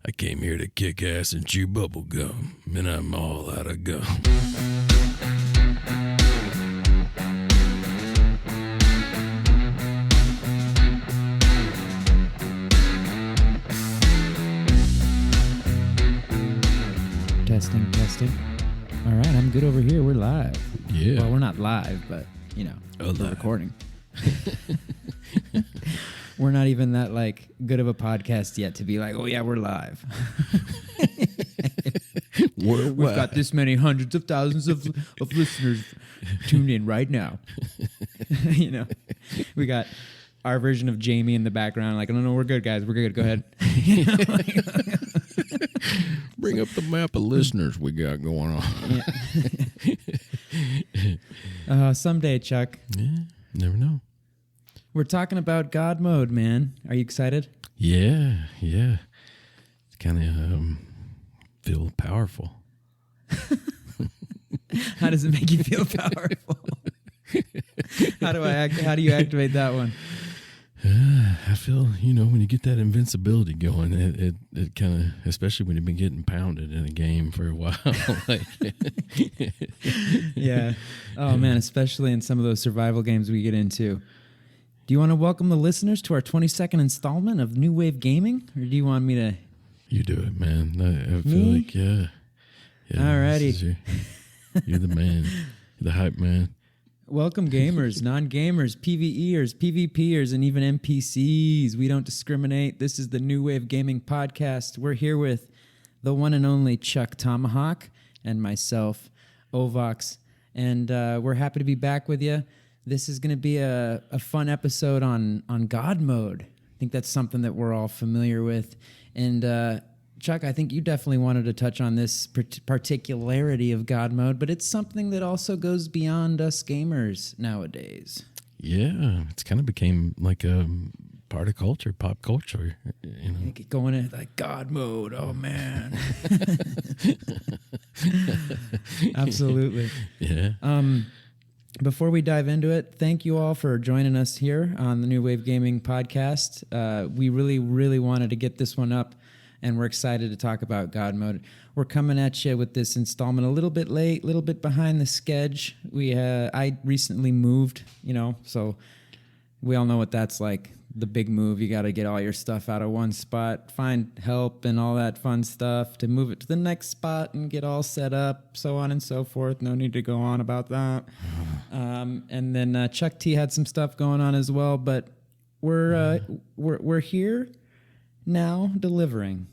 I came here to kick ass and chew bubble gum, and I'm all out of gum. Testing. All right, I'm good over here. We're live. Yeah. Well, we're not live, but, you know, we're recording. We're not even that, like, good of a podcast yet to be like, oh, yeah, we're live. We've got this many hundreds of thousands of listeners tuned in right now. You know, we got our version of Jamie in the background. Like, no, we're good, guys. We're good. Go ahead. You know, like, bring up the map of listeners we got going on. Yeah. Someday, Chuck. Yeah, never know. We're talking about God mode, man. Are you excited? Yeah. It's kind of feel powerful. How does it make you feel powerful? How do you activate that one? I feel, when you get that invincibility going, it kind of, especially when you've been getting pounded in a game for a while. Yeah. Oh, man, especially in some of those survival games we get into. Do you want to welcome the listeners to our 22nd installment of New Wave Gaming? Or do you want me to? You do it, man. I feel Me? like, yeah. Alrighty. You're the man. You're the hype man. Welcome gamers, non-gamers, PvEers, PvPers, and even NPCs. We don't discriminate. This is the New Wave Gaming Podcast. We're here with the one and only ChukTomahawk and myself, Ovox. And we're happy to be back with you. This is going to be a fun episode on God mode. I think that's something that we're all familiar with. And Chuck, I think you definitely wanted to touch on this particularity of God mode, but it's something that also goes beyond us gamers nowadays. Yeah, it's kind of became like a part of culture, pop culture. Going in like God mode, oh man. Absolutely. Yeah. Before we dive into it, thank you all for joining us here on the New Wave Gaming Podcast. We really, really wanted to get this one up, and we're excited to talk about God mode. We're coming at you with this installment a little bit late, a little bit behind the schedule. I recently moved, so we all know what that's like. The big move, you got to get all your stuff out of one spot, find help and all that fun stuff to move it to the next spot and get all set up, so on and so forth. No need to go on about that. And then Chuck T had some stuff going on as well, but we're here now delivering.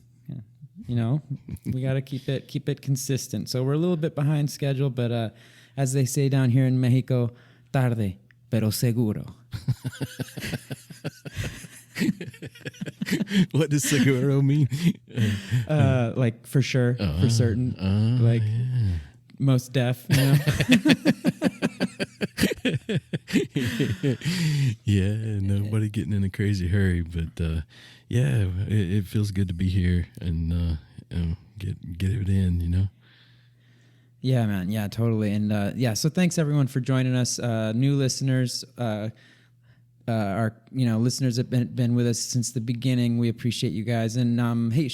We got to keep it consistent. So we're a little bit behind schedule, but as they say down here in Mexico, tarde pero seguro. What does seguro mean? Like for sure, for certain, like yeah. Most deaf. Yeah, nobody getting in a crazy hurry, but it feels good to be here and get it in, Yeah, man. Yeah, totally. And so thanks everyone for joining us. New listeners, our listeners have been with us since the beginning. We appreciate you guys. And hey,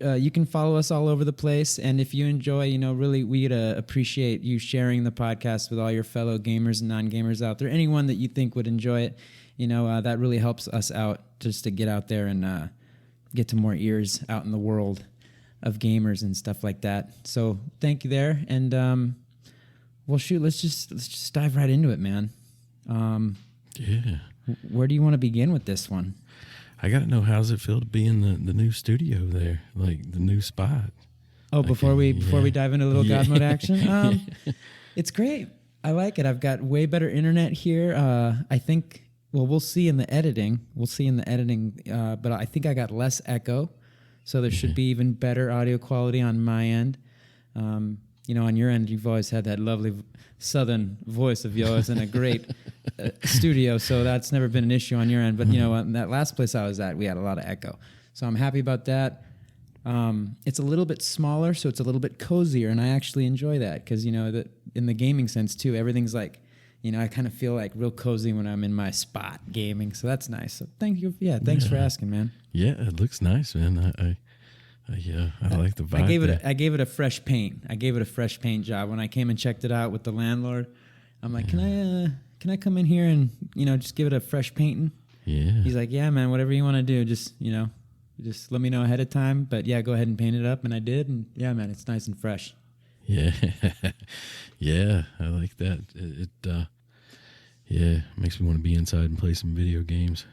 you can follow us all over the place. And if you enjoy, really we'd appreciate you sharing the podcast with all your fellow gamers and non-gamers out there. Anyone that you think would enjoy it, that really helps us out just to get out there and get to more ears out in the world of gamers and stuff like that. So thank you there. And let's just dive right into it, man. Yeah. Where do you want to begin with this one? I got to know, how's it feel to be in the new studio there, like the new spot? Oh, before we dive into a little God mode action, it's great. I like it. I've got way better internet here. I think. Well, we'll see in the editing. But I think I got less echo, so there should be even better audio quality on my end. On your end, you've always had that lovely southern voice of yours and a great studio, so that's never been an issue on your end. But, in that last place I was at, we had a lot of echo. So I'm happy about that. It's a little bit smaller, so it's a little bit cozier, and I actually enjoy that because, in the gaming sense, too, everything's like, I kind of feel like real cozy when I'm in my spot gaming. So that's nice. So thank you. Yeah, thanks for asking, man. Yeah, it looks nice, man. I like the vibe. I gave it a fresh paint. I gave it a fresh paint job when I came and checked it out with the landlord. I'm like, can I come in here and just give it a fresh painting? Yeah. He's like, yeah, man, whatever you want to do, just let me know ahead of time. But yeah, go ahead and paint it up, and I did, and yeah, man, it's nice and fresh. Yeah, yeah, I like that. It makes me want to be inside and play some video games.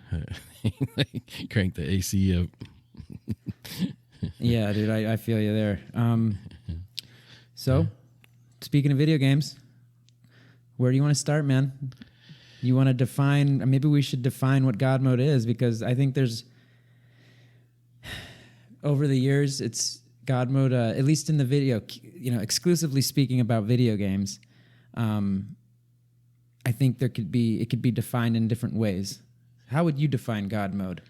Crank the AC up. Yeah, dude, I feel you there. So, speaking of video games, where do you want to start, man? You want to define? Maybe we should define what God mode is, because I think there's over the years, it's God mode. At least in the video, exclusively speaking about video games, I think it could be defined in different ways. How would you define God mode?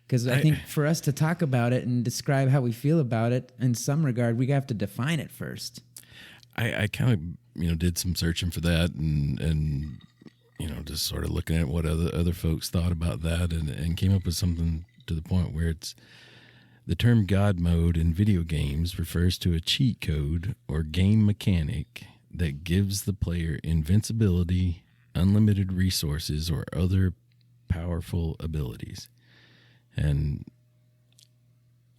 Because I think for us to talk about it and describe how we feel about it, in some regard, we have to define it first. I kind of did some searching for that and just sort of looking at what other folks thought about that and came up with something to the point where it's the term God mode in video games refers to a cheat code or game mechanic that gives the player invincibility, unlimited resources, or other powerful abilities. And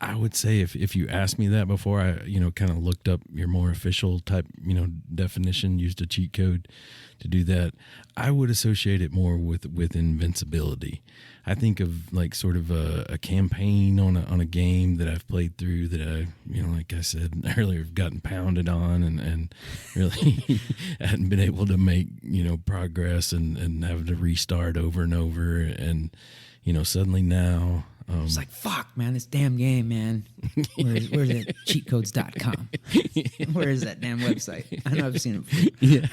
I would say if you asked me that before, I kind of looked up your more official type definition, used a cheat code to do that, I would associate it more with invincibility. I think of like sort of a campaign on a game that I've played through that I like I said earlier, have gotten pounded on and really hadn't been able to make progress and have to restart over and over, and suddenly now it's like, fuck, man, this damn game, man. Where's it? Cheatcodes.com. Where is that damn website? I know I've seen it.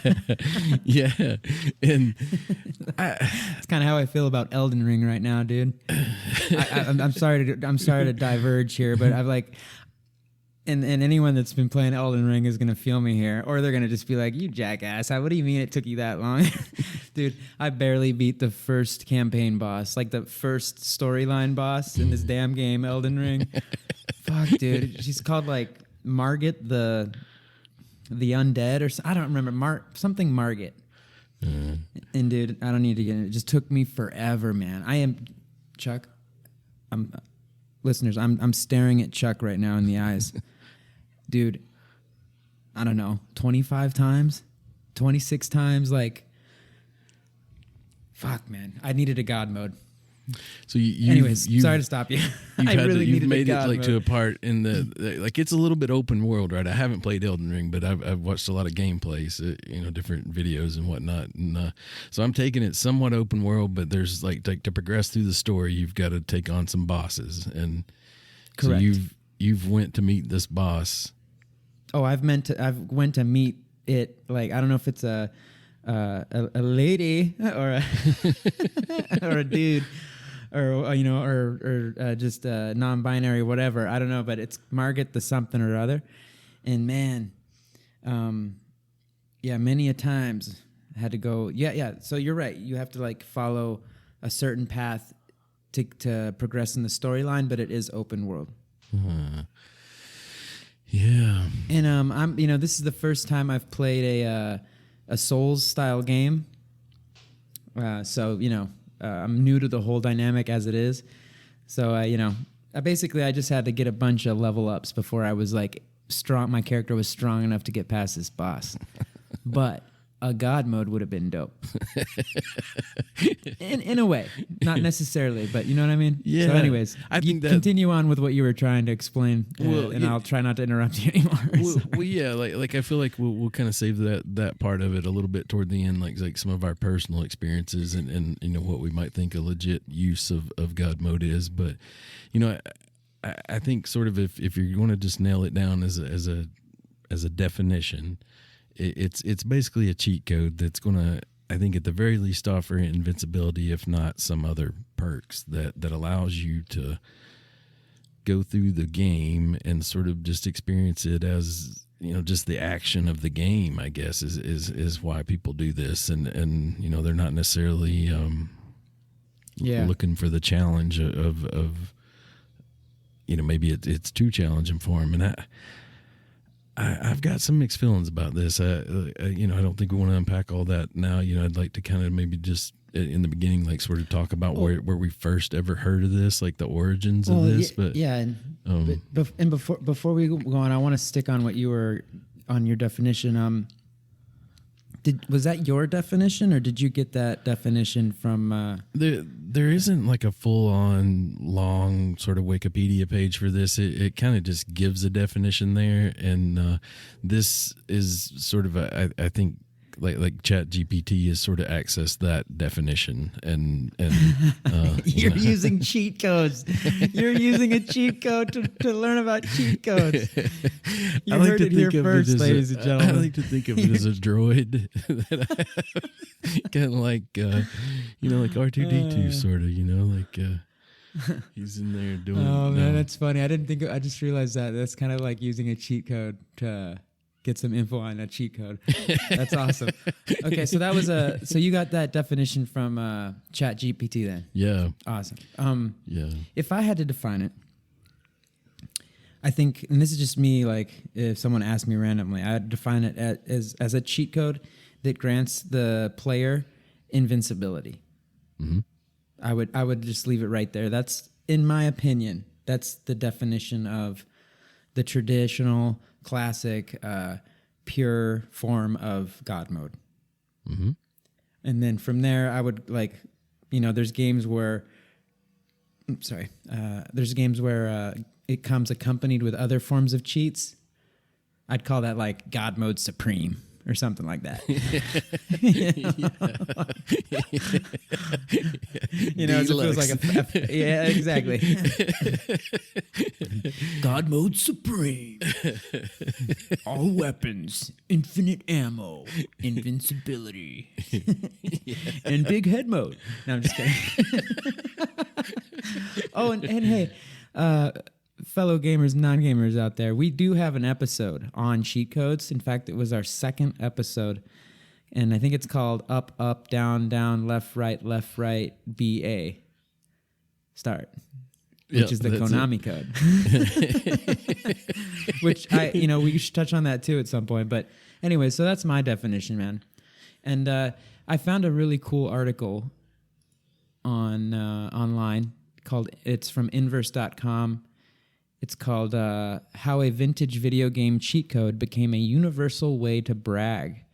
Yeah. And it's kind of how I feel about Elden Ring right now, dude. I'm sorry to diverge here, but I've like, and anyone that's been playing Elden Ring is gonna feel me here, or they're gonna just be like, "You jackass! What do you mean it took you that long?" Dude, I barely beat the first campaign boss, like the first storyline boss in this damn game, Elden Ring. Fuck, dude. She's called like Margit the Undead, or I don't remember, something Margit. And dude, I don't need to get it. It just took me forever, man. Chuck. Listeners, I'm staring at Chuck right now in the eyes. Dude, I don't know, 25 times, 26 times, like, fuck, man. I needed a God mode. So anyways, sorry to stop you. I really needed made a God it like mode. to a part in the like it's a little bit open world, right? I haven't played Elden Ring, but I've watched a lot of gameplays, different videos and whatnot, and so I'm taking it somewhat open world. But there's like to progress through the story, you've got to take on some bosses, and correct. So you've went to meet this boss. Oh, I've went to meet it. Like, I don't know if it's a lady or or a dude. Or just non-binary, whatever. I don't know, but it's Margit the something or other. And man, many a times I had to go. Yeah. So you're right. You have to like follow a certain path to progress in the storyline, but it is open world. Yeah. And this is the first time I've played a Souls style game. I'm new to the whole dynamic as it is. So, I just had to get a bunch of level ups before I was like strong. My character was strong enough to get past this boss. But a God mode would have been dope. in a way, not necessarily, but you know what I mean? Yeah. So anyways, I think continue on with what you were trying to explain, I'll try not to interrupt you anymore. Well, yeah, like I feel like we'll kind of save that part of it a little bit toward the end, like some of our personal experiences and what we might think a legit use of God mode is. But I think sort of if you're going to just nail it down as a definition, it's basically a cheat code that's going to, I think at the very least, offer invincibility, if not some other perks that allows you to go through the game and sort of just experience it as just the action of the game, I guess, is why people do this, and they're not necessarily looking for the challenge of maybe it's too challenging for them, and I've got some mixed feelings about this. I don't think we want to unpack all that now. I'd like to kind of maybe just in the beginning, like sort of talk about where we first ever heard of this, like the origins of this. Before we go on, I want to stick on what you were on your definition. Was that your definition, or did you get that definition from? There isn't like a full-on long sort of Wikipedia page for this. It kind of just gives a definition there, and this is sort of I think like ChatGPT has sort of accessed that definition, and you're using cheat codes. You're using a cheat code to learn about cheat codes. You heard it here first, ladies and gentlemen. I like to think of it as a droid, kind of like like R2D2 sort of, he's in there doing. Oh man, that's funny. I just realized that's kind of like using a cheat code to get some info on a cheat code. That's awesome. Okay, so that was so you got that definition from ChatGPT then? Yeah. Awesome. Yeah. If I had to define it, I think, and this is just me, like if someone asked me randomly, I'd define it as a cheat code that grants the player invincibility. Mm-hmm. I would just leave it right there. That's, in my opinion, that's the definition of the traditional classic pure form of God mode. Mm-hmm. And then from there I would there's games where it comes accompanied with other forms of cheats. I'd call that like God mode supreme or something like that. It feels like yeah, exactly. God mode supreme. All weapons, infinite ammo, invincibility, and big head mode. No, I'm just kidding. Oh, and hey, fellow gamers, non-gamers out there, we do have an episode on cheat codes. In fact, it was our second episode, and I think it's called Up, Up, Down, Down, Left, Right, BA. Start. Which is the Konami code. Which we should touch on that too at some point. But anyway, so that's my definition, man. And I found a really cool article on online it's from inverse.com. It's called How a Vintage Video Game Cheat Code Became a Universal Way to Brag.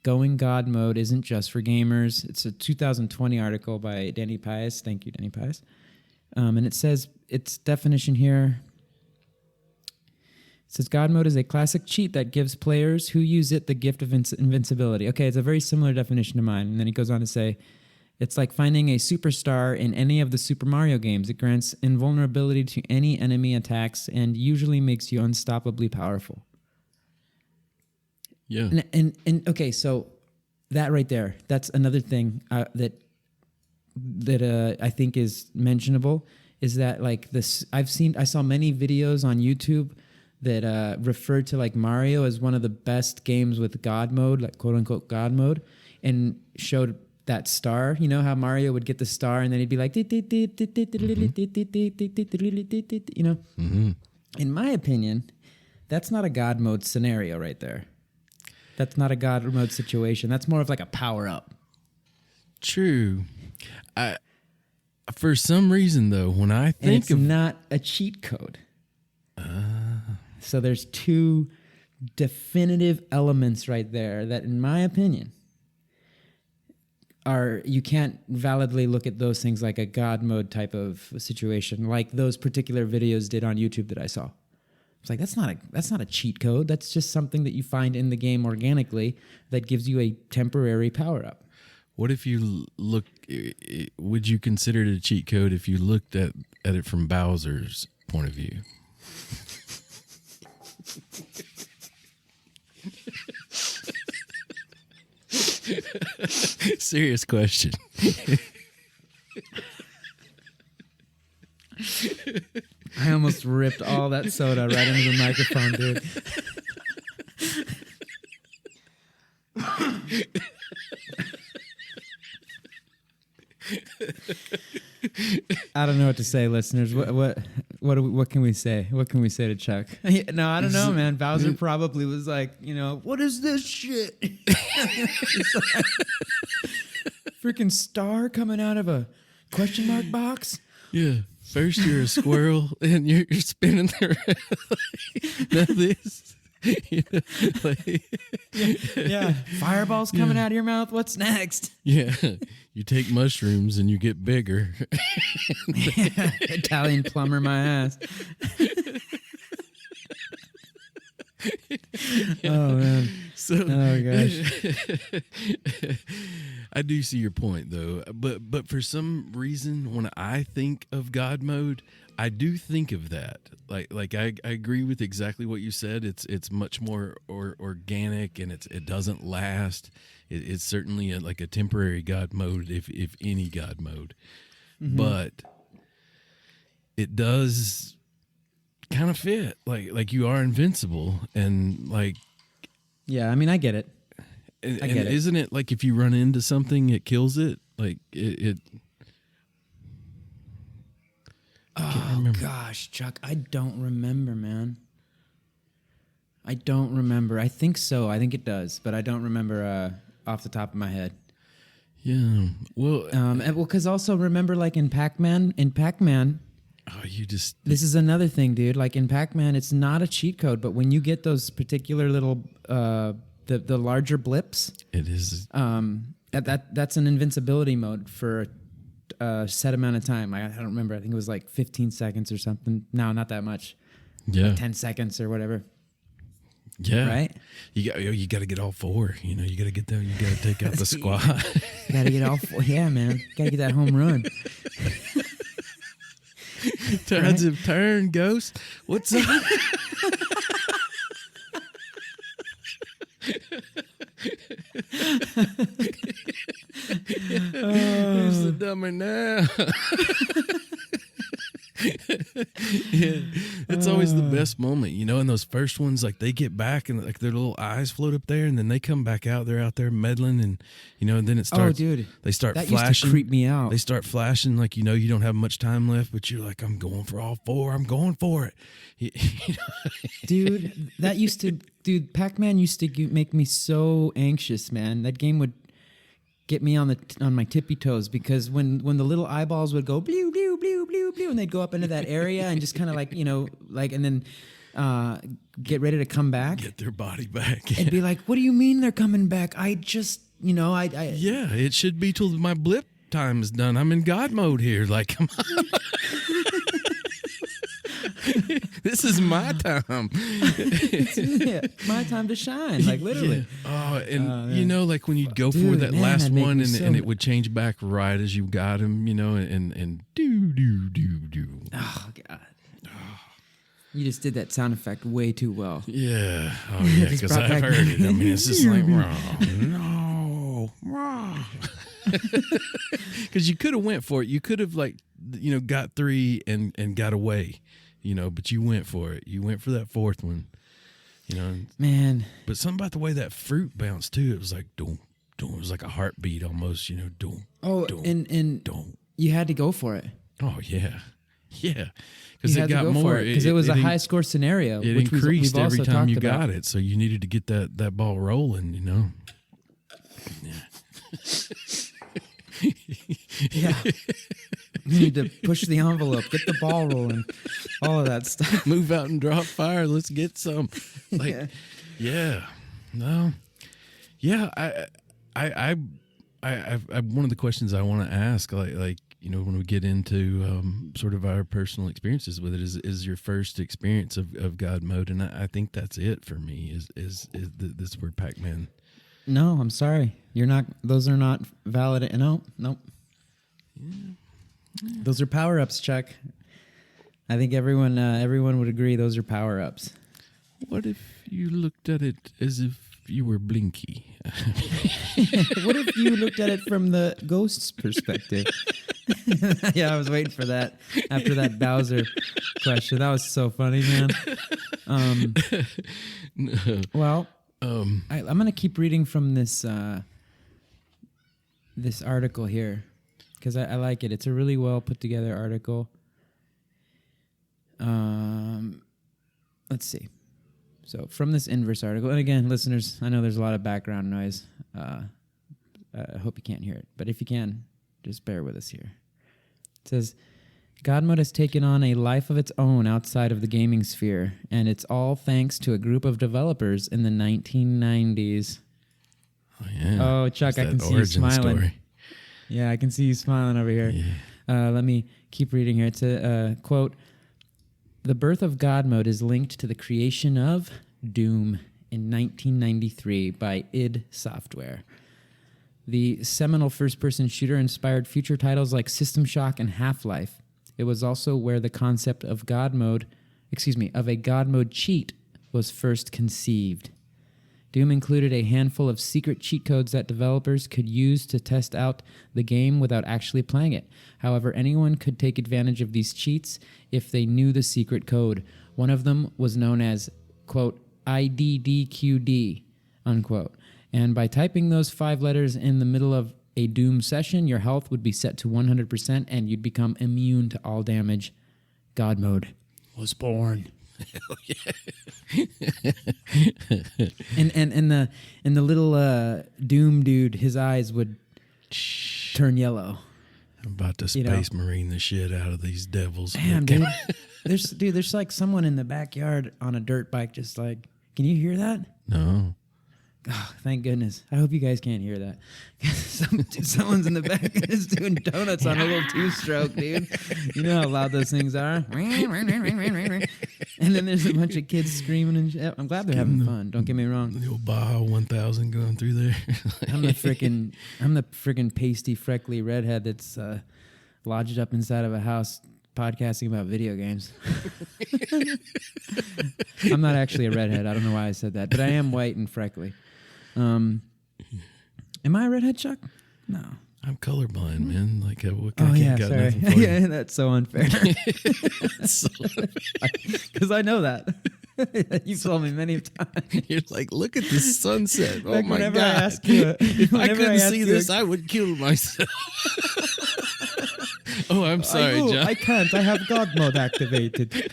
Going God Mode Isn't Just for Gamers. It's a 2020 article by Danny Pius. Thank you, Danny Pius. And it says, its definition here, it says God Mode is a classic cheat that gives players who use it the gift of invincibility. Okay, it's a very similar definition to mine. And then he goes on to say, it's like finding a superstar in any of the Super Mario games. It grants invulnerability to any enemy attacks and usually makes you unstoppably powerful. Yeah. And okay, so that right there, that's another thing that I think is mentionable, is that like this, I saw many videos on YouTube that referred to like Mario as one of the best games with God mode, like quote unquote God mode, and showed that star. You know how Mario would get the star and then he'd be like, Mm-hmm. In my opinion, that's not a God mode scenario right there. That's not a God mode situation. That's more of like a power up. True. For some reason though, when I think it's not a cheat code. So there's two definitive elements right there that, in my opinion, you can't validly look at those things like a God mode type of situation, like those particular videos did on YouTube that I saw. It's like that's not a cheat code. That's just something that you find in the game organically that gives you a temporary power up. What if you look? Would you consider it a cheat code if you looked at it from Bowser's point of view? Serious question. I almost ripped all that soda right into the microphone, dude. I don't know what to say, listeners. What can we say? What can we say to Chuck? No, I don't know, man. Bowser probably was like, what is this shit? Freaking star coming out of a question mark box? Yeah. First you're a squirrel and you're spinning around like this. Yeah. Fireballs coming out of your mouth. What's next? Yeah. You take mushrooms and you get bigger. Yeah. Italian plumber my ass. Oh man. Oh gosh. I do see your point though, but for some reason when I think of God mode, I do think of that. Like I agree with exactly what you said. It's much more organic and it doesn't last. It's certainly like a temporary God mode, if any God mode, but it does kind of fit. Like you are invincible and like. Yeah, I mean I get it. And isn't it like if you run into something, it kills it? Like it Oh gosh, Chuck, I don't remember, man. I don't remember. I think so. I think it does, but I don't remember off the top of my head. Yeah. Well, because also remember, like in Pac-Man. Oh, you just. This is another thing, dude. Like in Pac-Man, it's not a cheat code, but when you get those particular little the larger blips, it is. That's an invincibility mode for a set amount of time. I don't remember. I think it was like 15 seconds or something. No, not that much. Yeah, like 10 seconds or whatever. Yeah, right. You got to get all four. You got to get there. You got to take out the squad. You got to get all four. Yeah, man. Got to get that home run. Turns of turn, Ghost. What's up? Who's the dumber now? Yeah, it's always the best moment, in those first ones, like they get back and like their little eyes float up there and then they come back out, they're out there meddling and and then it starts, dude, they start that flashing. Used to creep me out. They start flashing like you don't have much time left, but you're like, I'm going for all four, I'm going for it. Dude, Pac-Man used to make me so anxious, man. That game would get me on my tippy toes because when the little eyeballs would go blew blew blew blew blew and they'd go up into that area and just kind of like and then get ready to come back, get their body back. It'd be like, what do you mean they're coming back? I just yeah, it should be till my blip time is done. I'm in God mode here. Like, come on. This is my time. My time to shine, like literally. Yeah. Oh, and like when you'd go for that last one and it would change back right as you got him, and do. Oh God. You just did that sound effect way too well. Yeah. Oh yeah, because I've heard it. I mean, it's just like wrong. Because you could have went for it. You could have got three and got away. But you went for it. You went for that fourth one, Man. But something about the way that fruit bounced too, it was like, doom, doom. It was like a heartbeat almost, doom. Oh, doom, and doom. You had to go for it. Oh, yeah. Yeah. Because it got go more. Because it was a high score scenario. It which increased we've every also time you talked about. got it. So you needed to get that ball rolling, Yeah. Yeah. You need to push the envelope, get the ball rolling, all of that stuff. Move out and drop fire. Let's get some. Yeah. No. Yeah. I one of the questions I want to ask, when we get into sort of our personal experiences with it, is your first experience of God mode, and I think that's it for me. Is this word Pac-Man? No, I'm sorry. You're not. Those are not valid. Nope. Yeah. Those are power-ups, Chuck. I think everyone would agree those are power-ups. What if you looked at it as if you were Blinky? What if you looked at it from the ghost's perspective? Yeah, I was waiting for that after that Bowser question. That was so funny, man. Well, I'm going to keep reading from this this article here. because I like it. It's a really well put together article. Let's see. So from this inverse article, and again, listeners, I know there's a lot of background noise. I hope you can't hear it, but if you can, just bear with us here. It says, God mode has taken on a life of its own outside of the gaming sphere, and it's all thanks to a group of developers in the 1990s. Oh, yeah. Oh, Chuck, I can see you smiling. Story. Yeah, I can see you smiling over here. Yeah. Let me keep reading here. It's a quote. The birth of God mode is linked to the creation of Doom in 1993 by id Software. The seminal first-person shooter inspired future titles like System Shock and Half-Life. It was also where the concept of of a God mode cheat was first conceived. Doom included a handful of secret cheat codes that developers could use to test out the game without actually playing it. However, anyone could take advantage of these cheats if they knew the secret code. One of them was known as, quote, IDDQD, unquote. And by typing those 5 letters in the middle of a Doom session, your health would be set to 100% and you'd become immune to all damage. God mode was born. Hell yeah. and the little Doom dude, his eyes would turn yellow. I'm about to space marine the shit out of these devils. Damn, dude. There's like someone in the backyard on a dirt bike just like, can you hear that? No. Oh, thank goodness. I hope you guys can't hear that. Someone's in the back just doing donuts on a little 2-stroke, dude. You know how loud those things are. And then there's a bunch of kids screaming and shit. I'm glad they're having fun. Don't get me wrong. The old Baja 1000 going through there. I'm the freaking pasty, freckly redhead that's lodged up inside of a house podcasting about video games. I'm not actually a redhead. I don't know why I said that, but I am white and freckly. Am I a redhead, Chuck? No. I'm colorblind, man. Like, sorry. Yeah, that's so unfair. Because I know that. You've told me many times. You're like, look at the sunset. Oh, like my God. If I couldn't see this, I would kill myself. Oh, I'm sorry, John. I can't. I have God mode activated.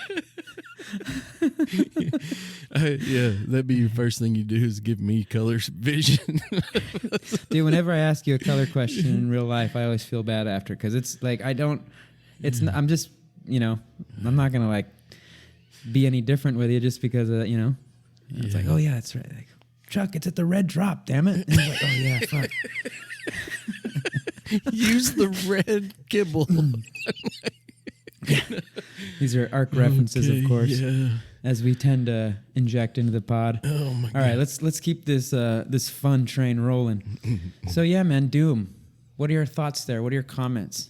Yeah, that'd be your first thing you do is give me color vision. Dude, whenever I ask you a color question in real life, I always feel bad after because it's like I'm just, I'm not going to like be any different with you just because, it's like, oh, yeah, that's right. Like, Chuck, it's at the red drop, damn it. And like, oh, yeah, fuck. Use the red kibble. These are ARC references, of course, yeah. as we tend to inject into the pod. Oh my God! All right, let's keep this this fun train rolling. So yeah, man, Doom. What are your thoughts there? What are your comments?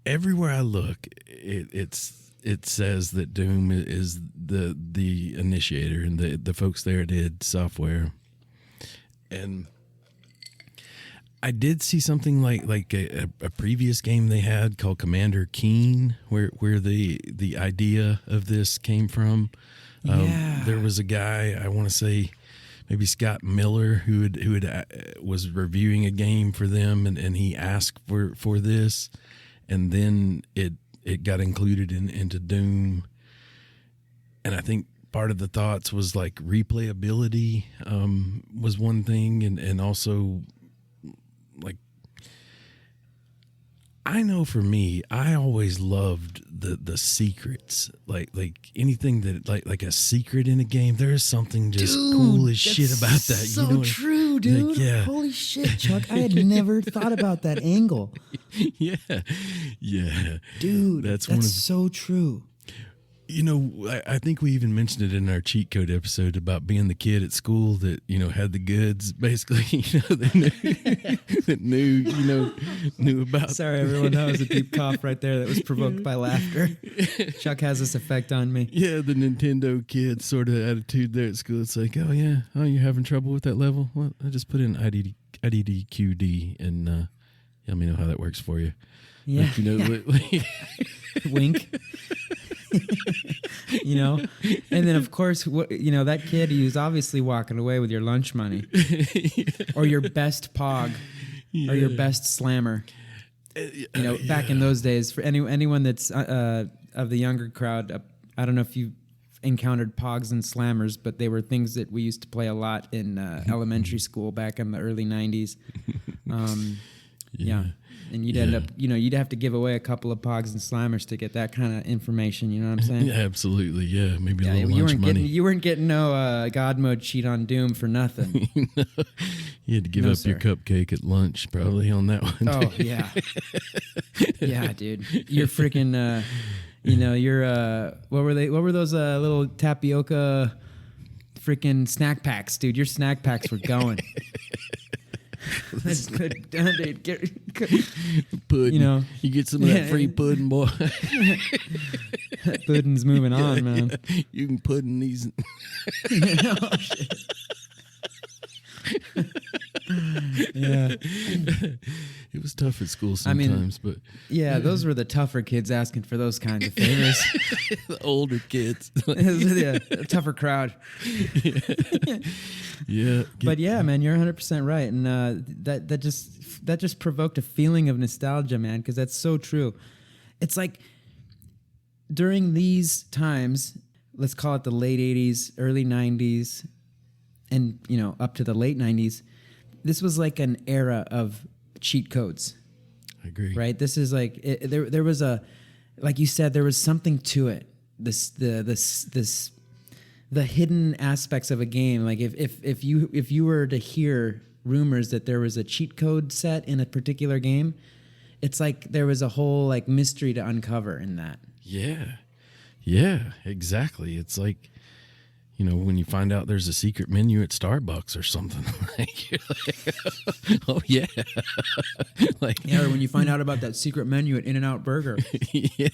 Everywhere I look, it says that Doom is the initiator and the folks there did software, and I did see something like a previous game they had called Commander Keen, where the idea of this came from. There was a guy, I want to say maybe Scott Miller, who was reviewing a game for them, and he asked for this, and then it got included into Doom. And I think part of the thoughts was like replayability was one thing, and also, like, I know for me, I always loved the secrets, like anything that like a secret in a game. There is something just cool as shit about that. So true, dude. Like, yeah. Holy shit, Chuck! I had never thought about that angle. Yeah, dude. That's so true. I think we even mentioned it in our cheat code episode about being the kid at school that, had the goods, basically, that knew about. Sorry, everyone. That was a deep cough right there that was provoked by laughter. Chuck has this effect on me. Yeah, the Nintendo kid sort of attitude there at school. It's like, oh, yeah, you're having trouble with that level? Well, I just put in IDDQD and let me know how that works for you. Yeah. Wink. And then of course, that kid, he was obviously walking away with your lunch money or your best pog or your best slammer. Back in those days, for anyone that's of the younger crowd, I don't know if you encountered Pogs and Slammers, but they were things that we used to play a lot in elementary school back in the early 90s. Yeah. And you'd end up, you'd have to give away a couple of Pogs and Slammers to get that kind of information. You know what I'm saying? Yeah, absolutely. Yeah, maybe a little lunch money. You weren't getting no God mode cheat on Doom for nothing. No. You had to give up your cupcake at lunch, probably on that one. Oh yeah, yeah, dude. You're freaking. What were they? What were those little tapioca freaking snack packs, dude? Your snack packs were going. That's good, dude. Pudding. You get some of that free pudding, boy. Pudding's moving on, man. You can pudding these. Oh, shit. Yeah. It was tough at school sometimes, but yeah, those were the tougher kids asking for those kinds of favors. The older kids. Yeah, a tougher crowd. Yeah. But yeah, man, you're 100% right, and that just provoked a feeling of nostalgia, man, because that's so true. It's like during these times, let's call it the late 80s, early 90s, and up to the late 90s, this was like an era of cheat codes. I agree. Right? This is like there was like you said, there was something to it. The hidden aspects of a game. Like if you were to hear rumors that there was a cheat code set in a particular game, it's like there was a whole like mystery to uncover in that. Yeah, exactly. It's like, when you find out there's a secret menu at Starbucks or something, like, you're like, oh yeah, or when you find out about that secret menu at In-N-Out Burger, yeah,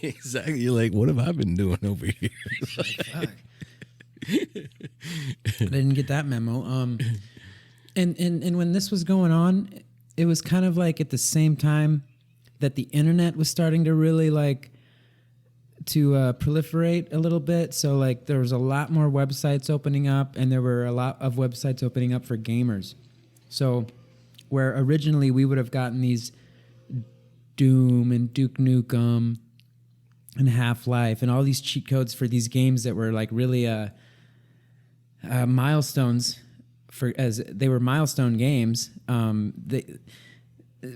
exactly. You're like, what have I been doing over here? Fuck. I didn't get that memo. And when this was going on, it was kind of like at the same time that the internet was starting to really to proliferate a little bit. So like there was a lot more websites opening up, and there were a lot of websites opening up for gamers. So where originally we would have gotten these Doom and Duke Nukem and Half-Life and all these cheat codes for these games that were like really milestones, as they were milestone games,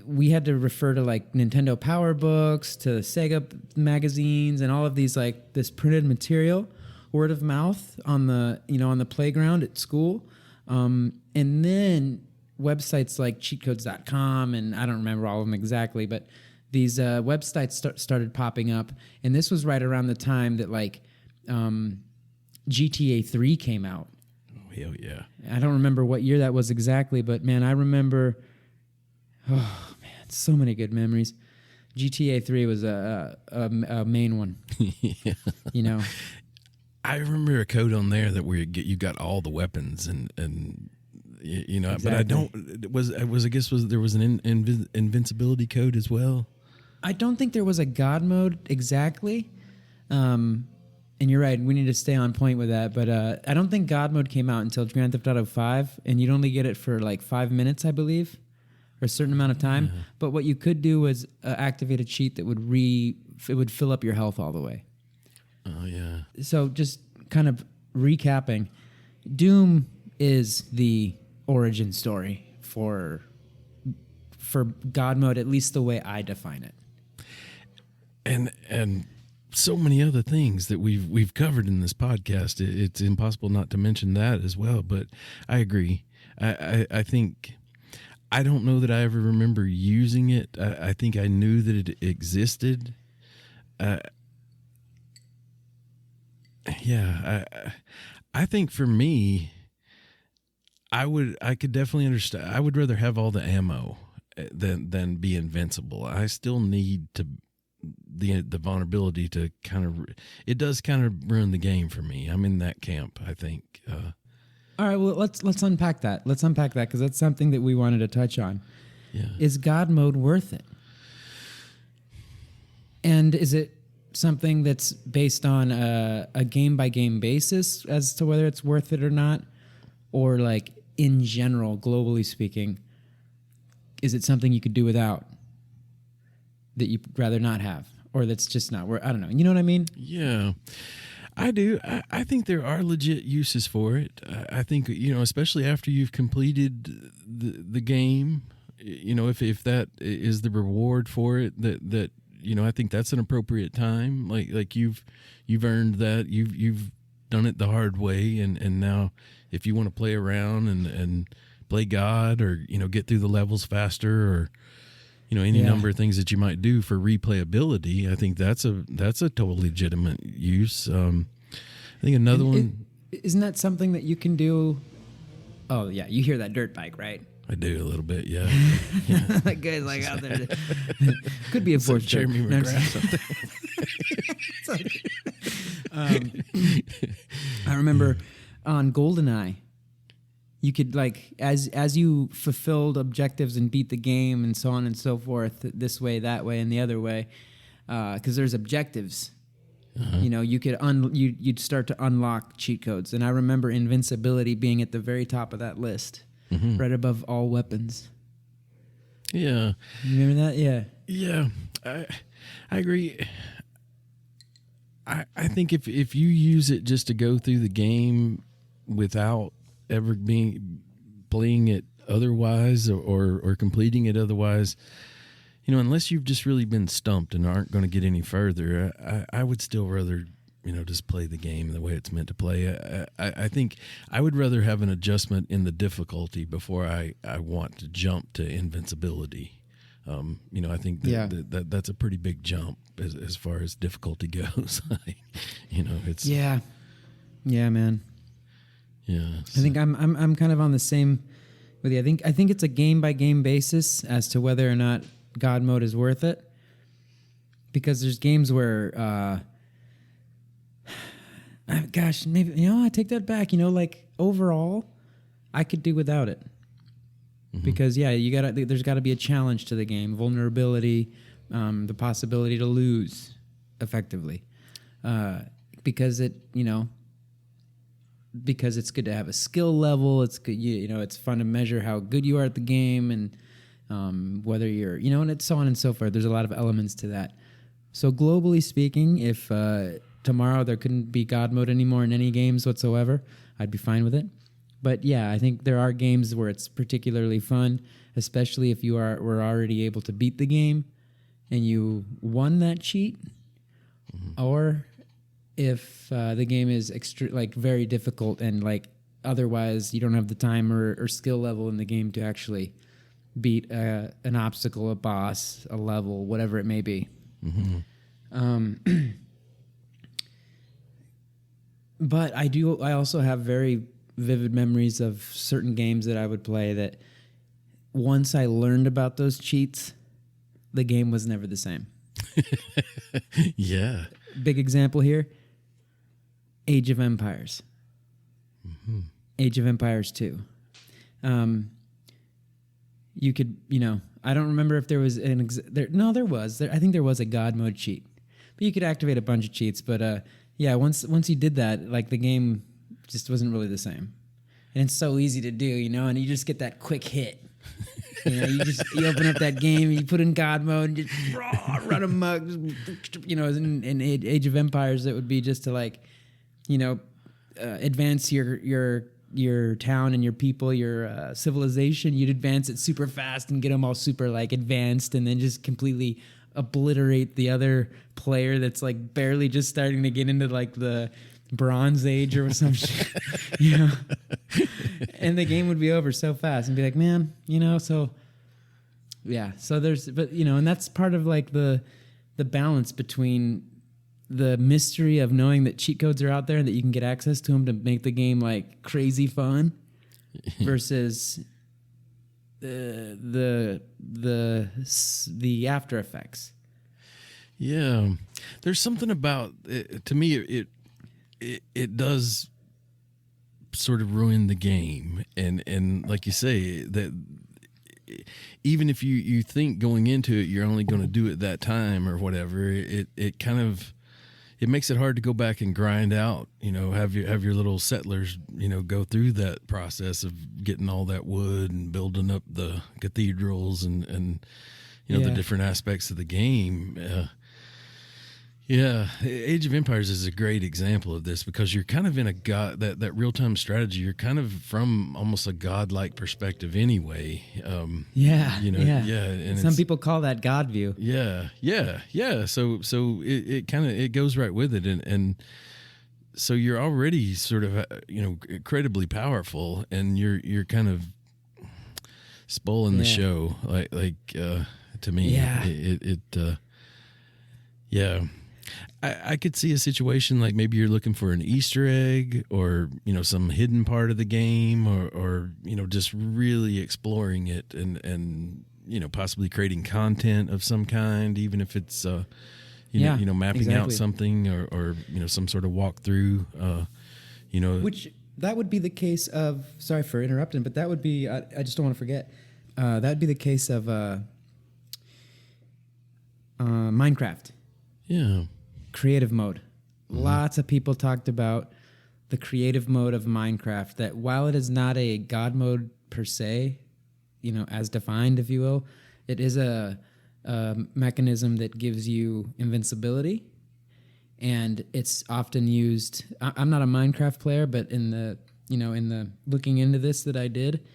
we had to refer to like Nintendo Power Books, to Sega magazines, and all of these like this printed material, word of mouth on the playground at school, and then websites like cheatcodes.com, and I don't remember all of them exactly, but these websites started popping up, and this was right around the time that like GTA 3 came out. Oh hell yeah! I don't remember what year that was exactly, but man, I remember. Oh man, so many good memories. GTA 3 was a main one. Yeah. I remember a code on there that where you got all the weapons and exactly. But I don't I guess there was an invincibility code as well. I don't think there was a God mode exactly. And you're right, we need to stay on point with that, but I don't think God mode came out until Grand Theft Auto 5, and you'd only get it for like 5 minutes, I believe. Or a certain amount of time, but what you could do was activate a cheat that would fill up your health all the way. Oh yeah. So just kind of recapping, Doom is the origin story for God mode, at least the way I define it. And so many other things that we've covered in this podcast. It's impossible not to mention that as well. But I agree. I think. I don't know that I ever remember using it. I think I knew that it existed. I think for me, I could definitely understand. I would rather have all the ammo than be invincible. I still need the vulnerability to it does kind of ruin the game for me. I'm in that camp, I think. All right, well, let's unpack that. Let's unpack that because that's something that we wanted to touch on. Yeah. Is God mode worth it? And is it something that's based on a game-by-game basis as to whether it's worth it or not? Or like in general, globally speaking, is it something you could do without that you'd rather not have, or that's just not where, I don't know. You know what I mean? Yeah, I do. I think there are legit uses for it. I think, especially after you've completed the game, if that is the reward for it, that I think that's an appropriate time. Like you've earned that. You've done it the hard way, and now if you want to play around and play God, or get through the levels faster, or any number of things that you might do for replayability, I think that's a totally legitimate use. I think another one. Isn't that something that you can do? Oh yeah, you hear that dirt bike, right? I do a little bit, yeah. That guy's like out there. Could be a force Jeremy McGrath. I remember on GoldenEye, you could, like, as you fulfilled objectives and beat the game and so on and so forth, this way, that way, and the other way, because there's objectives. You could you'd start to unlock cheat codes, and I remember invincibility being at the very top of that list, right above all weapons. Yeah, you remember that? Yeah. I agree. I think if you use it just to go through the game without ever playing it otherwise, or completing it otherwise, unless you've just really been stumped and aren't going to get any further, I would still rather just play the game the way it's meant to play. I think I would rather have an adjustment in the difficulty before I want to jump to invincibility. I think that's a pretty big jump as far as difficulty goes. It's yeah, man. Yeah, so. I think I'm kind of on the same with you. I think it's a game by game basis as to whether or not God mode is worth it, because there's games where, gosh, maybe I take that back. Like overall, I could do without it, because there's got to be a challenge to the game, vulnerability, the possibility to lose effectively, because because it's good to have a skill level. It's good, it's fun to measure how good you are at the game, and whether you're, and it's so on and so forth. There's a lot of elements to that. So globally speaking, if tomorrow there couldn't be God mode anymore in any games whatsoever, I'd be fine with it. But yeah, I think there are games where it's particularly fun, especially if were already able to beat the game and you won that cheat, or if the game is very difficult, and like otherwise you don't have the time or skill level in the game to actually beat an obstacle, a boss, a level, whatever it may be. But I also have very vivid memories of certain games that I would play that once I learned about those cheats, the game was never the same. Yeah. Big example here, Age of Empires. Age of Empires 2. You could, I don't remember if there was there was. I think there was a God mode cheat. But you could activate a bunch of cheats, but once you did that, like the game just wasn't really the same. And it's so easy to do, and you just get that quick hit. You open up that game, you put in God mode, and just run amok. In Age of Empires, it would be just to advance your town and your people, your civilization. You'd advance it super fast and get them all super advanced, and then just completely obliterate the other player that's barely just starting to get into the Bronze Age or some shit, and the game would be over so fast, and be like, man, so yeah. So there's, but and that's part of the balance between the mystery of knowing that cheat codes are out there and that you can get access to them to make the game crazy fun, versus the after effects. Yeah, there's something about it, to me. It does sort of ruin the game, and like you say, that even if you think going into it you're only going to do it that time or whatever, it kind of it makes it hard to go back and grind out, have your little settlers, go through that process of getting all that wood and building up the cathedrals and the different aspects of the game. Age of Empires is a great example of this because you're kind of in that real-time strategy. You're kind of from almost a godlike perspective anyway. And some people call that God view. Yeah. So it goes right with it, and so you're already sort of incredibly powerful, and you're kind of spoiling the show, like to me. I could see a situation like maybe you're looking for an Easter egg or, some hidden part of the game or just really exploring it and possibly creating content of some kind, even if it's, mapping out something or some sort of walkthrough, Which that would be the case of, sorry for interrupting, but that would be, I just don't want to forget, that would be the case of Minecraft. Yeah. Creative mode. Lots of people talked about the creative mode of Minecraft, that while it is not a God mode per se, as defined, if you will, it is a mechanism that gives you invincibility. And it's often used, I'm not a Minecraft player, but in the looking into this that I did,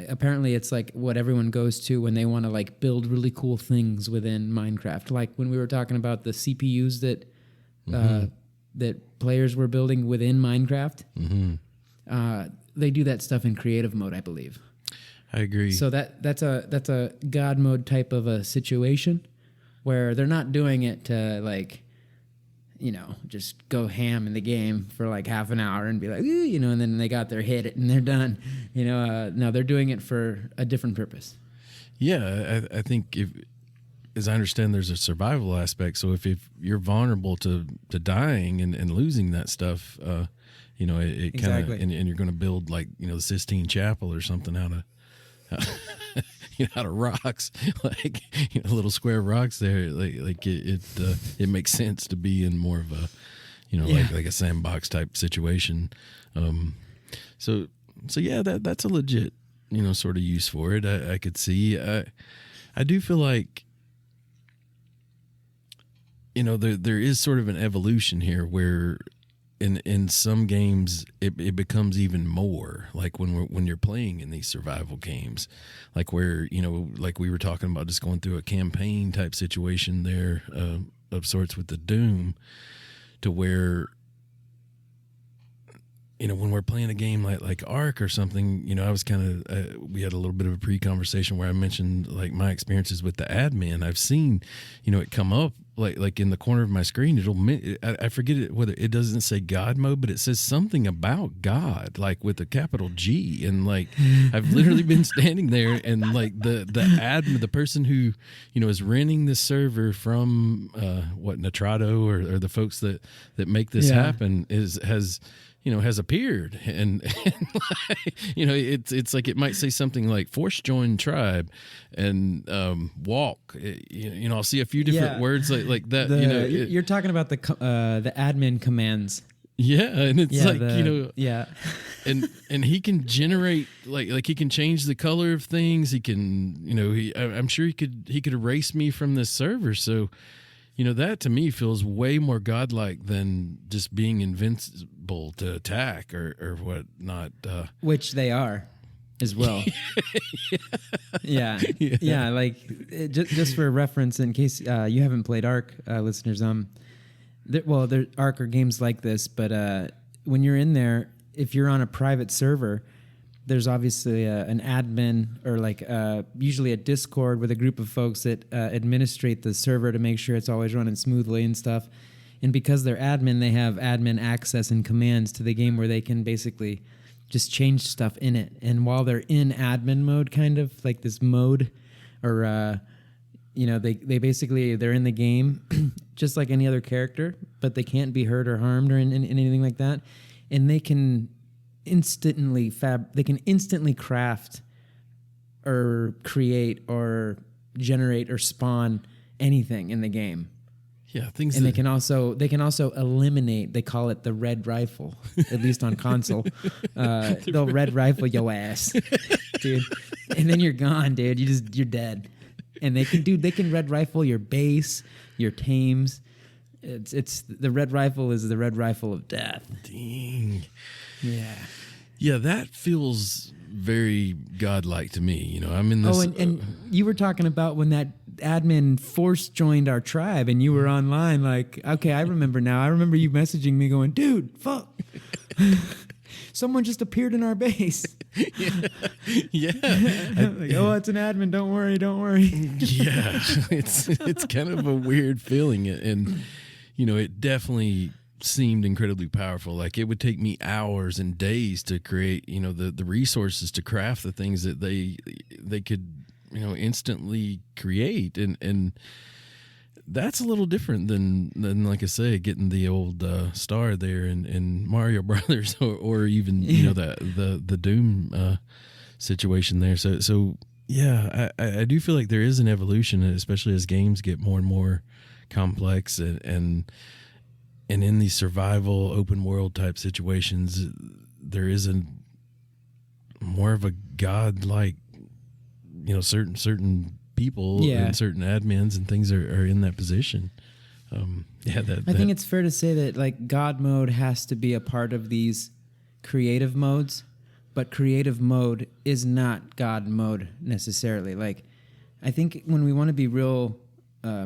apparently it's like what everyone goes to when they want to like build really cool things within Minecraft. Like when we were talking about the CPUs that that players were building within Minecraft, they do that stuff in creative mode, I believe. I agree. So that's a God mode type of a situation where they're not doing it to like, just go ham in the game for like half an hour and be like, and then they got their hit and they're done. No, they're doing it for a different purpose. Yeah, I think as I understand, there's a survival aspect. So if you're vulnerable to dying and losing that stuff, it kind of, and you're going to build like, the Sistine Chapel or something out of rocks, like little square rocks there. Like it makes sense to be in more of a, like a sandbox type situation. So yeah, that's a legit, sort of use for it. I could see. I do feel like, there is sort of an evolution here where in some games it becomes even more like when you're playing in these survival games, like where like we were talking about, just going through a campaign type situation there of sorts with the Doom, to where when we're playing a game like Ark or something, I was kind of we had a little bit of a pre-conversation where I mentioned like my experiences with the admin. I've seen it come up like in the corner of my screen. I forget it, whether it doesn't say God mode, but it says something about God, like with a capital G. And like I've literally been standing there, and like the admin, the person who is renting the server from Nitrado or the folks that make this happen has appeared, and it's like it might say something like force join tribe and walk. I'll see a few different words like that. You're talking about the admin commands. Yeah, and it's and he can generate like he can change the color of things. He can I'm sure he could erase me from this server. So. That to me feels way more godlike than just being invincible to attack or whatnot. Which they are as well. Yeah. Like just for reference, in case you haven't played Ark, listeners, there Ark are games like this, but when you're in there, if you're on a private server, there's obviously an admin or like usually a Discord with a group of folks that administrate the server to make sure it's always running smoothly and stuff. And because they're admin, they have admin access and commands to the game where they can basically just change stuff in it. And while they're in admin mode, kind of like this mode, or they basically, they're in the game just like any other character, but they can't be hurt or harmed or in anything like that. And they can instantly craft or create or generate or spawn anything in the game. Yeah, things And that, they can also eliminate. They call it the red rifle, at least on console. They'll red rifle your ass, dude, and then you're gone, dude. You're dead. And they can red rifle your base, your tames. It's the red rifle is the red rifle of death. dang. Yeah. Yeah, that feels very godlike to me. You know, I'm in this. Oh, and you were talking about when that admin force joined our tribe and you were online like, okay, I remember now. I remember you messaging me going, dude, fuck. Someone just appeared in our base. Yeah. Like, oh, it's an admin. Don't worry. Yeah, it's kind of a weird feeling, and you know, it definitely seemed incredibly powerful. Like, it would take me hours and days to create, you know, the resources to craft the things that they could, you know, instantly create, and that's a little different than like I say, getting the old star there in Mario Brothers or even you know the Doom situation there. So yeah, I do feel like there is an evolution, especially as games get more and more complex and in these survival open world type situations, there is more of a godlike, you know, certain people and certain admins and things are in that position. I think it's fair to say that like God mode has to be a part of these creative modes, but creative mode is not God mode necessarily. Like, I think when we want to be real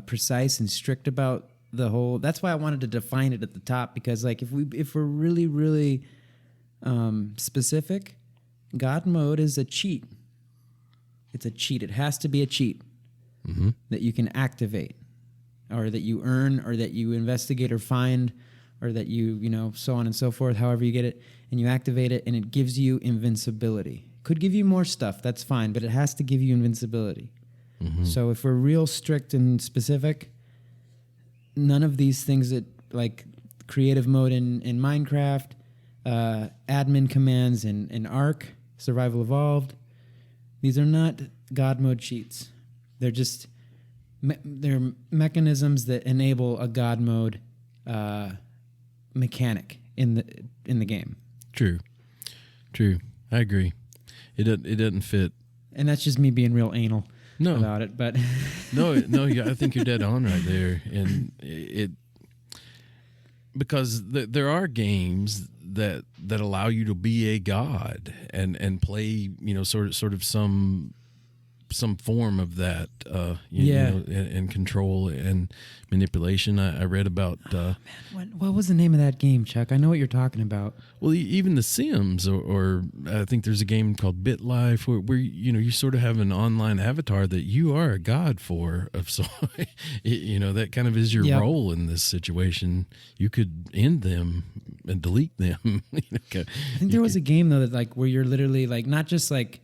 precise and strict about the whole, that's why I wanted to define it at the top, because like if we're really, really specific, God mode is a cheat. It's a cheat. It has to be a cheat that you can activate, or that you earn, or that you investigate or find, or that you know, so on and so forth, however you get it, and you activate it, and it gives you invincibility. Could give you more stuff, that's fine, but it has to give you invincibility. So if we're real strict and specific, none of these things that, like creative mode in Minecraft, admin commands in Ark, Survival Evolved, these are not God mode cheats. They're just they're mechanisms that enable a God mode mechanic in the game. True. I agree. It doesn't fit. And that's just me being real anal about it. But no, I think you're dead on right there, and it because there are games that allow you to be a god and play, you know, sort of some form of that, you know, and control and manipulation. I read about. What was the name of that game, Chuck? I know what you're talking about. Well, even The Sims, or I think there's a game called BitLife where you know, you sort of have an online avatar that you are a god for. So, you know, that kind of is your role in this situation. You could end them and delete them. I think there was a game though that like where you're literally like not just like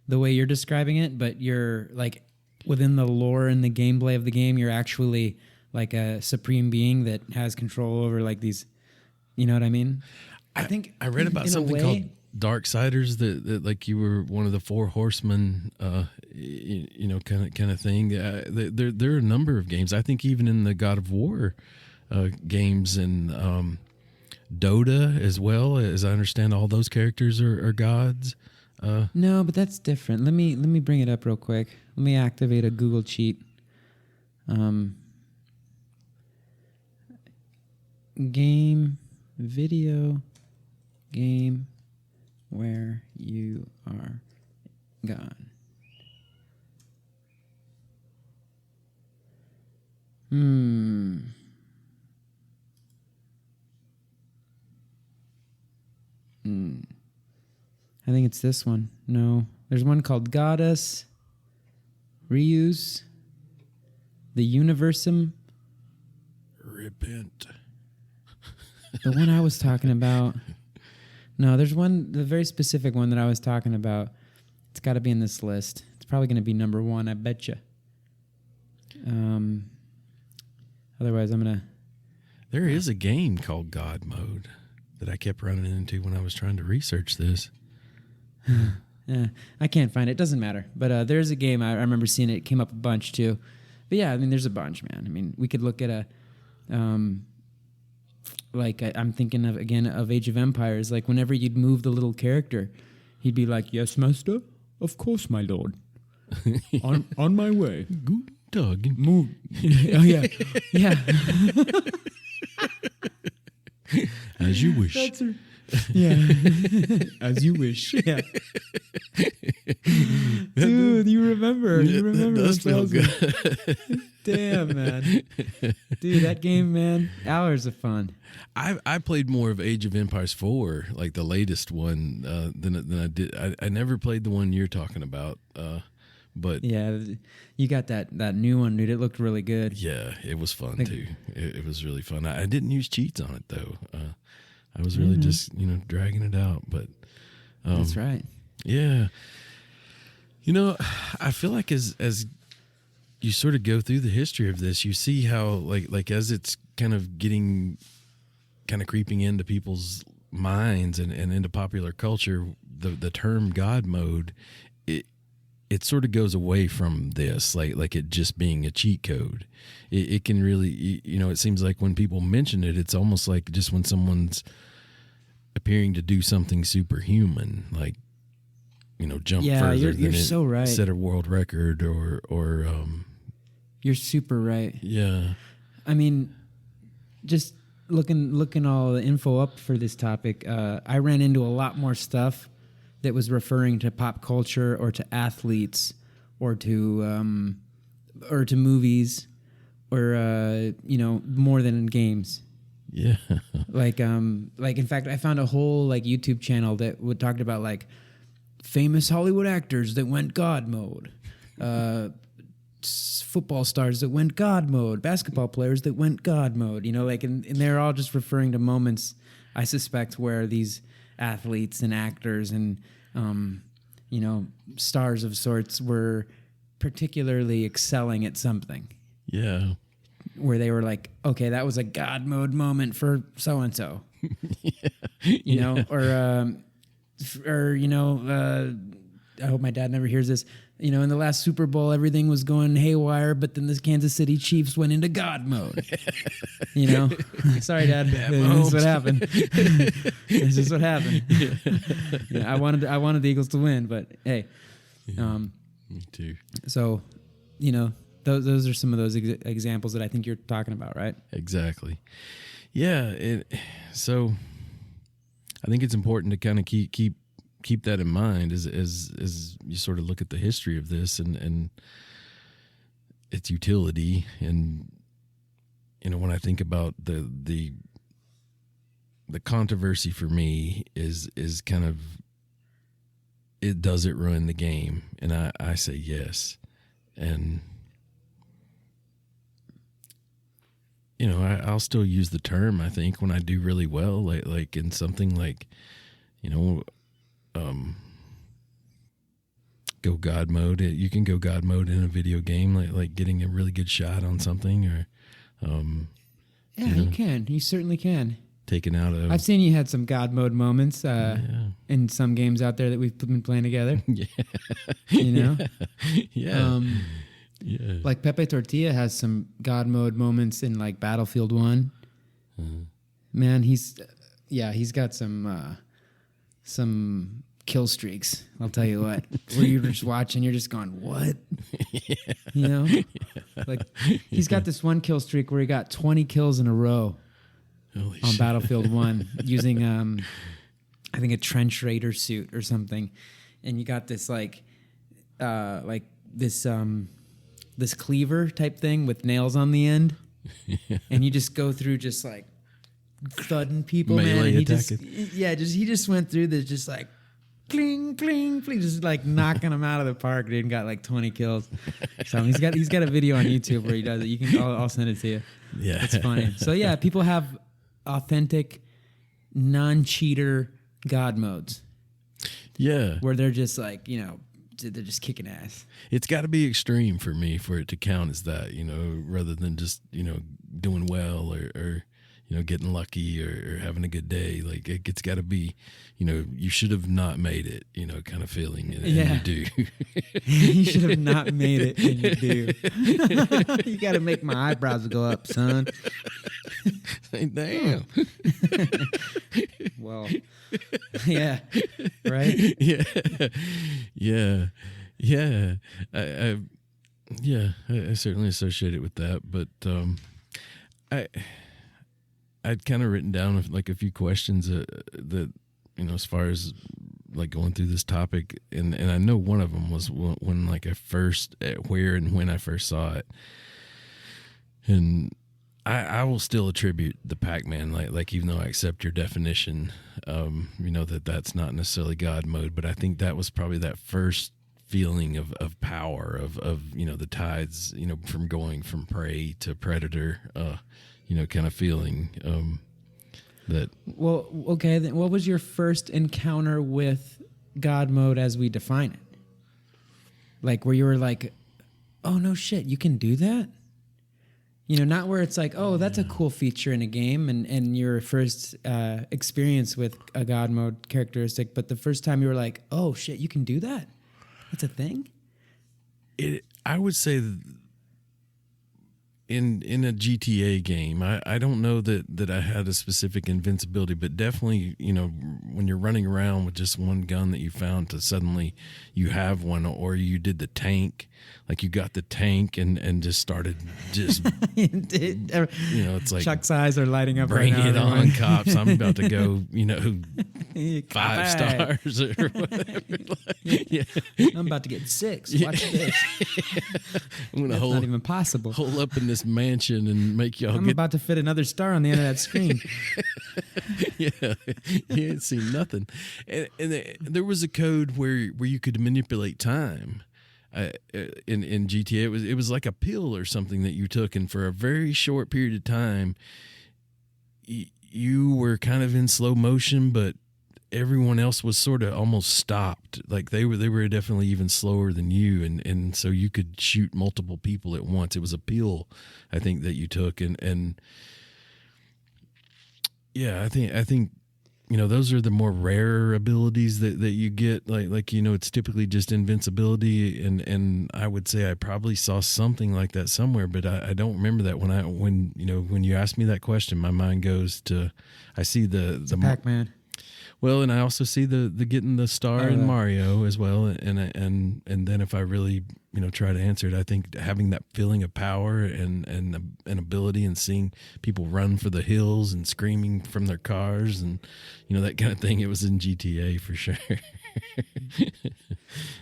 the way you're describing it, but you're like within the lore and the gameplay of the game, you're actually like a supreme being that has control over like these, you know what I mean? I think I read about something called Darksiders that like you were one of the four horsemen, you know, kind of thing. There are a number of games. I think even in the God of War games and Dota as well, as I understand, all those characters are gods. No, but that's different. Let me bring it up real quick. Let me activate a Google cheat. Video game where you are gone. I think it's this one. No. There's one called Goddess, Reuse, The Universum. Repent. The one I was talking about. No, there's one, the very specific one that I was talking about. It's got to be in this list. It's probably going to be number one, I bet you. Otherwise, I'm going to... There is a game called God Mode that I kept running into when I was trying to research this. I can't find it. Doesn't matter. But there's a game. I remember seeing it. It came up a bunch, too. But yeah, I mean, there's a bunch, man. I mean, we could look at Like I'm thinking of Age of Empires. Like whenever you'd move the little character, he'd be like, "Yes, master. Of course, my lord. On my way. Good dog. Move." Oh yeah, yeah. As you wish. Yeah. As you wish. Yeah. Dude, you remember. That does feel good. Damn, man. Dude, that game, man, hours of fun. I played more of Age of Empires 4, like the latest one, than I did. I never played the one you're talking about. But yeah, you got that new one, dude. It looked really good. Yeah, it was fun too. It was really fun. I didn't use cheats on it though. I was really just dragging it out. But that's right. Yeah, I feel like as you sort of go through the history of this, you see how like as it's kind of creeping into people's minds and into popular culture, the term God mode, it sort of goes away from this, like it just being a cheat code. It can really, it seems like when people mention it, it's almost like just when someone's appearing to do something superhuman, like, jump further you're than so right. Set a world record or you're super right. Yeah. I mean, just looking all the info up for this topic, I ran into a lot more stuff that was referring to pop culture or to athletes or to movies or more than in games. Yeah. Like in fact, I found a whole YouTube channel that would talk about like famous Hollywood actors that went God mode, football stars that went God mode, basketball players that went God mode. And they're all just referring to moments, I suspect, where these athletes and actors and stars of sorts were particularly excelling at something. Yeah. Where they were like, okay, that was a God mode moment for so and so. I hope my dad never hears this. In the last Super Bowl, everything was going haywire, but then the Kansas City Chiefs went into God mode. Sorry, Dad. This is what happened. This is what happened. Yeah, I wanted the Eagles to win, but hey. Me too. So, those are some of those examples that I think you're talking about, right? Exactly. Yeah. So, I think it's important to kind of keep that in mind as you sort of look at the history of this and its utility. And when I think about the controversy for me is kind of, does it ruin the game? And I say yes. And I'll still use the term, I think, when I do really well, like in something like go God mode. You can go God mode in a video game, like getting a really good shot on something, or you can. You certainly can. Taking out I've seen you had some God mode moments in some games out there that we've been playing together. Yeah. Yeah. Yeah. Like Pepe Tortilla has some God mode moments in like Battlefield 1. Man, he's got some kill streaks. I'll tell you what. Where you're just watching, you're just going, what? Yeah. Like he's got this one kill streak where he got 20 kills in a row on Battlefield 1 using I think a trench raider suit or something, and you got this this cleaver type thing with nails on the end, and you just go through just like thudding people, melee man. And he just went through this just like cling, cling, cling, just like knocking them out of the park, dude, and got like 20 kills. So he's got a video on YouTube where he does it. I'll send it to you. Yeah, it's funny. So yeah, people have authentic, non-cheater God modes. Yeah, where they're just like they're just kicking ass. It's got to be extreme for me for it to count as that, rather than just doing well or getting lucky or having a good day. Like it's got to be, you should have not made it, kind of feeling. And you do. You should have not made it, and you do. You got to make my eyebrows go up, son. Damn. Well, yeah, right. Yeah, yeah, yeah. I certainly associate it with that, but I'd kind of written down like a few questions that as far as like going through this topic, and I know one of them was when like where and when I first saw it, and I will still attribute the Pac-Man, like even though I accept your definition, that's not necessarily God mode, but I think that was probably that first feeling of power of the tides, from going from prey to predator, kind of feeling that. Well, okay, then what was your first encounter with God mode as we define it? Like where you were like, oh no shit, you can do that? Not where it's like, oh, that's a cool feature in a game and your first experience with a God mode characteristic, but the first time you were like, oh shit, you can do that? That's a thing? I would say in a GTA game, I don't know that I had a specific invincibility, but definitely, when you're running around with just one gun that you found to suddenly you have one, or you did the tank, like you got the tank and just started just, it's like Chuck's eyes are lighting up bring right now. it on, cops. I'm about to go, 5 stars or whatever. Yeah. I'm about to get 6. Watch this. I'm That's not even possible. Hole up in this mansion and make y'all I'm about to fit another star on the end of that screen. Yeah, you ain't seen nothing. And there was a code where you could manipulate time. In GTA, it was like a pill or something that you took, and for a very short period of time, you were kind of in slow motion, but everyone else was sort of almost stopped. Like they were definitely even slower than you, and so you could shoot multiple people at once. It was a pill, I think, that you took, and yeah, I think those are the more rare abilities that you get. Like it's typically just invincibility, and I would say I probably saw something like that somewhere, but I don't remember that. When you ask me that question, my mind goes to, I see the Pac-Man. Well, and I also see the getting the star in Mario as well, and then if I really try to answer it, I think having that feeling of power and an ability, and seeing people run for the hills and screaming from their cars and that kind of thing. It was in GTA for sure.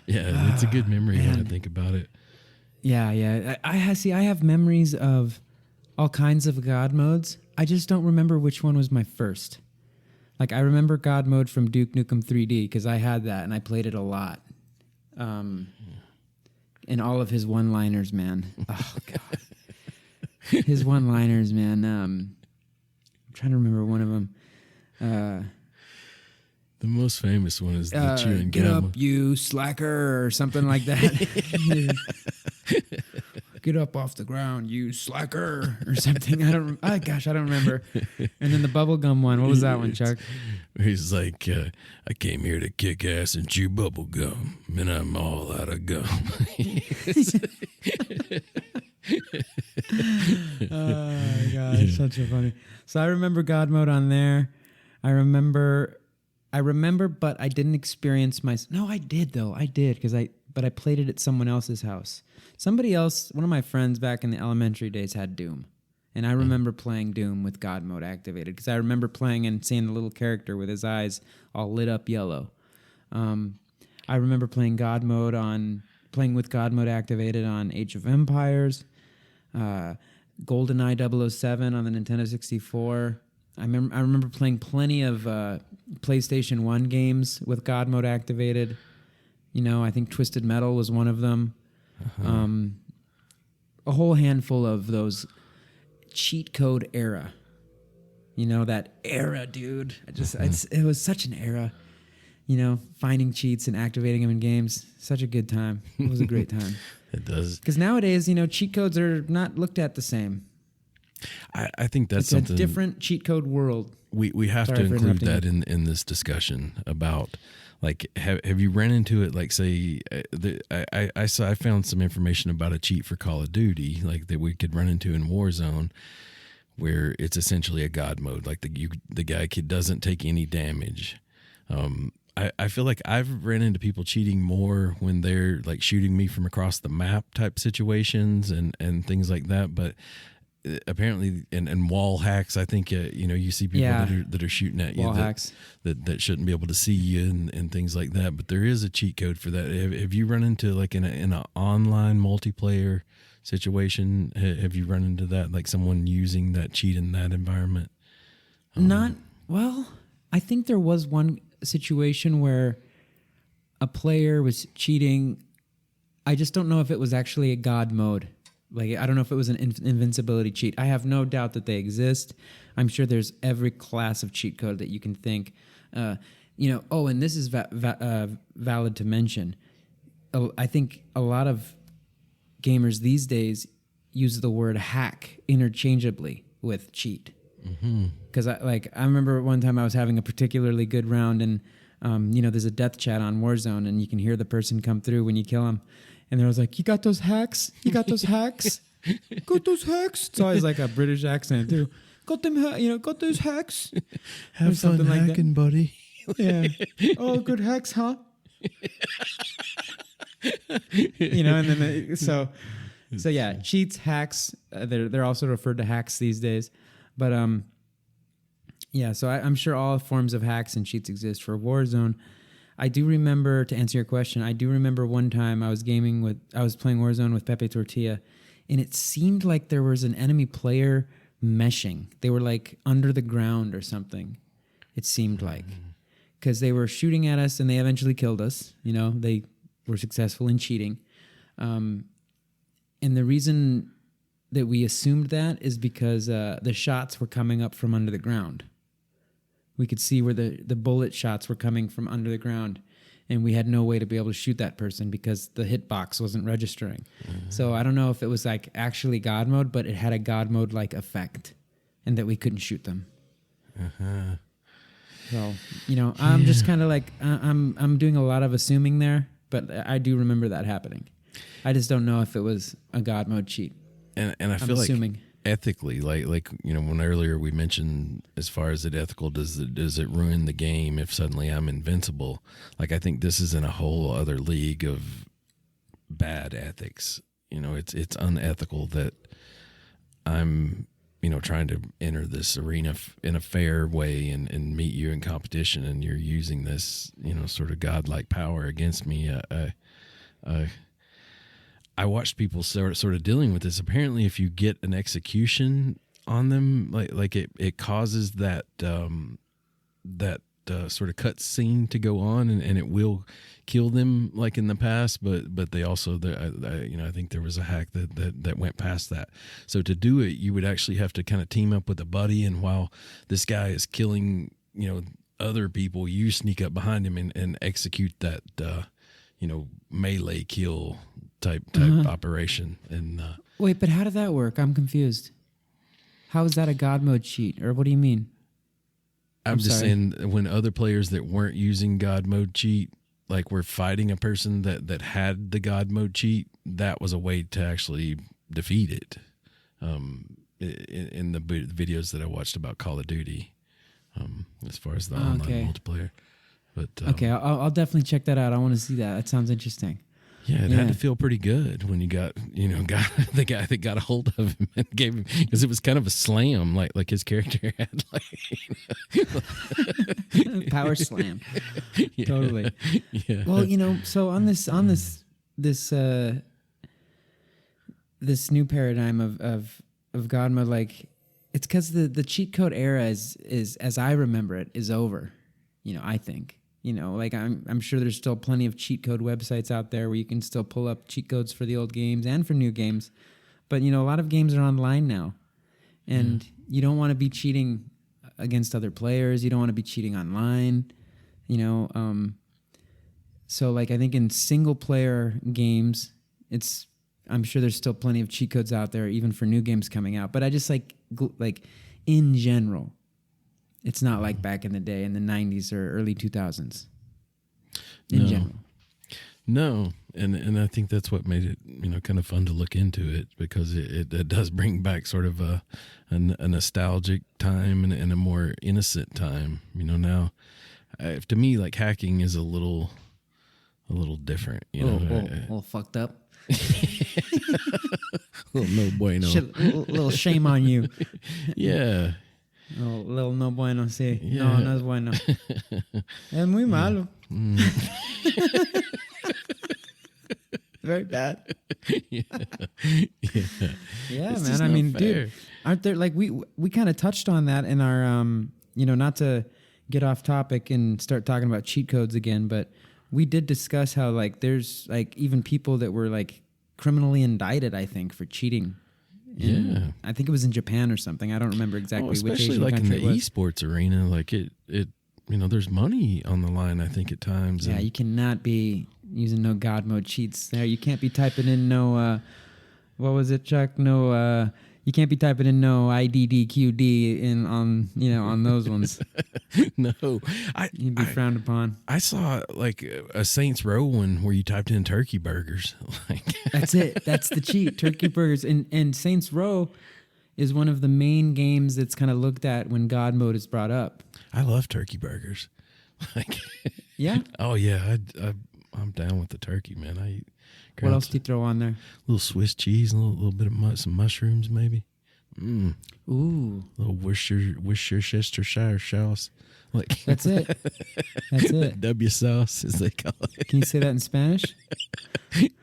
Yeah, it's a good memory when I think about it. Yeah. I have memories of all kinds of God modes. I just don't remember which one was my first. Like, I remember God mode from Duke Nukem 3D because I had that and I played it a lot. And all of his one-liners, man. Oh, God. His one-liners, man. I'm trying to remember one of them. The most famous one is the chewing get gum. up, you slacker, or something like that. Get up off the ground, you slacker, or something. I don't remember. And then the bubblegum one. What was that one, Chuck? He's like, I came here to kick ass and chew bubble gum, and I'm all out of gum. Oh my God, such a funny. So I remember God mode on there. I remember, but I didn't experience No, I did though. I did but I played it at someone else's house. Somebody else, one of my friends back in the elementary days had Doom. And I remember playing Doom with God mode activated because I remember playing and seeing the little character with his eyes all lit up yellow. I remember playing with God mode activated on Age of Empires, GoldenEye 007 on the Nintendo 64. I remember playing plenty of PlayStation 1 games with God mode activated. I think Twisted Metal was one of them. Uh-huh. A whole handful of those cheat code era. That era, dude. It was such an era. Finding cheats and activating them in games. Such a good time. It was a great time. It does. Because nowadays, cheat codes are not looked at the same. I think that's it's something. A different cheat code world. We have to include that in this discussion about, like, have you ran into it? Like, say, I found some information about a cheat for Call of Duty, like that we could run into in Warzone, where it's essentially a god mode, like the guy doesn't take any damage. I feel like I've ran into people cheating more when they're like shooting me from across the map type situations and things like that. But apparently, and wall hacks, I think, you see people that are shooting at you wall hacks that shouldn't be able to see you and things like that. But there is a cheat code for that. Have you run into like in an online multiplayer situation? Have you run into that, like someone using that cheat in that environment? I think there was one situation where a player was cheating. I just don't know if it was actually a god mode. Like, I don't know if it was an invincibility cheat. I have no doubt that they exist. I'm sure there's every class of cheat code that you can think. And this is valid to mention. I think a lot of gamers these days use the word hack interchangeably with cheat. Because I remember one time I was having a particularly good round, and there's a death chat on Warzone, and you can hear the person come through when you kill them, and they're always like, "You got those hacks? You got those hacks? Got those hacks?" It's always like a British accent too. Got them, got those hacks. Have fun hacking, like buddy. Yeah. Oh, good hacks, huh? And then so yeah, cheats, hacks. They're also referred to hacks these days. But so I'm sure all forms of hacks and cheats exist for Warzone. I do remember, to answer your question, one time I was playing Warzone with Pepe Tortilla, and it seemed like there was an enemy player meshing. They were like under the ground or something. It seemed like, because they were shooting at us and they eventually killed us. They were successful in cheating, and the reason that we assumed that is because the shots were coming up from under the ground. We could see where the bullet shots were coming from under the ground, and we had no way to be able to shoot that person because the hitbox wasn't registering. So I don't know if it was like actually God mode, but it had a God mode like effect, and that we couldn't shoot them. So I'm just kind of like I'm doing a lot of assuming there, but I do remember that happening. I just don't know if it was a God mode cheat. And I feel like ethically, like when earlier we mentioned, as far as it ethical, does it ruin the game if suddenly I'm invincible? Like, I think this is in a whole other league of bad ethics. It's unethical that I'm trying to enter this arena in a fair way and meet you in competition, and you're using this sort of godlike power against me. I watched people sort of dealing with this. Apparently, if you get an execution on them, like it causes that sort of cut scene to go on, and it will kill them, like in the past. But they also, I think there was a hack that went past that. So to do it, you would actually have to kind of team up with a buddy, and while this guy is killing other people, you sneak up behind him and execute that melee kill type operation. And wait, but how did that work? I'm confused. How is that a God mode cheat, or what do you mean? I'm just saying, when other players that weren't using God mode cheat, like, were fighting a person that had the God mode cheat, that was a way to actually defeat it. In the videos that I watched about Call of Duty, as far as the online multiplayer. But okay, I'll definitely check that out. I want to see that. That sounds interesting. Yeah, it had to feel pretty good when you got the guy that got a hold of him and gave him, because it was kind of a slam, like his character had, like power slam. Yeah. Totally. Yeah. Well, so on this new paradigm of God mode, like, it's because the cheat code era is as I remember it is over. I think. Like, I'm sure there's still plenty of cheat code websites out there where you can still pull up cheat codes for the old games and for new games. But, a lot of games are online now. And you don't want to be cheating against other players. You don't want to be cheating online. So, like, I think in single-player games, I'm sure there's still plenty of cheat codes out there, even for new games coming out. But I just, like in general, it's not like back in the day in the 90s or early 2000s in general. No, and I think that's what made it, kind of fun to look into it, because it does bring back sort of a nostalgic time and a more innocent time. Now, to me, like, hacking is a little different. A little fucked up. No bueno. Little shame on you. Yeah. Little no bueno, sí. Yeah. No es bueno. Es muy malo. Very bad. Yeah, Yeah, It's man. just I not mean, fair. dude, aren't there, like, we kind of touched on that in our not to get off topic and start talking about cheat codes again, but we did discuss how, like, there's, like, even people that were, like, criminally indicted, I think, for cheating. Yeah. I think it was in Japan or something. I don't remember exactly which especially Asian like in country the it was. esports arena, like it there's money on the line, I think, at times. Yeah, and- you cannot be using no God mode cheats there. You can't be typing in no, what was it, Chuck? No, you can't be typing in no IDDQD on those ones. No, You'd be frowned upon. I saw like a Saints Row one where you typed in turkey burgers. Like, That's it. That's the cheat. Turkey burgers. And Saints Row is one of the main games that's kind of looked at when God mode is brought up. I love turkey burgers. Like, Yeah. oh yeah, I'm down with the turkey, man. I eat What else do you throw on there? little Swiss cheese, and a little bit of some mushrooms, maybe. Ooh. Little Worcestershire sauce. Like, That's it. That's it. W sauce, as they call it Can you say that in Spanish?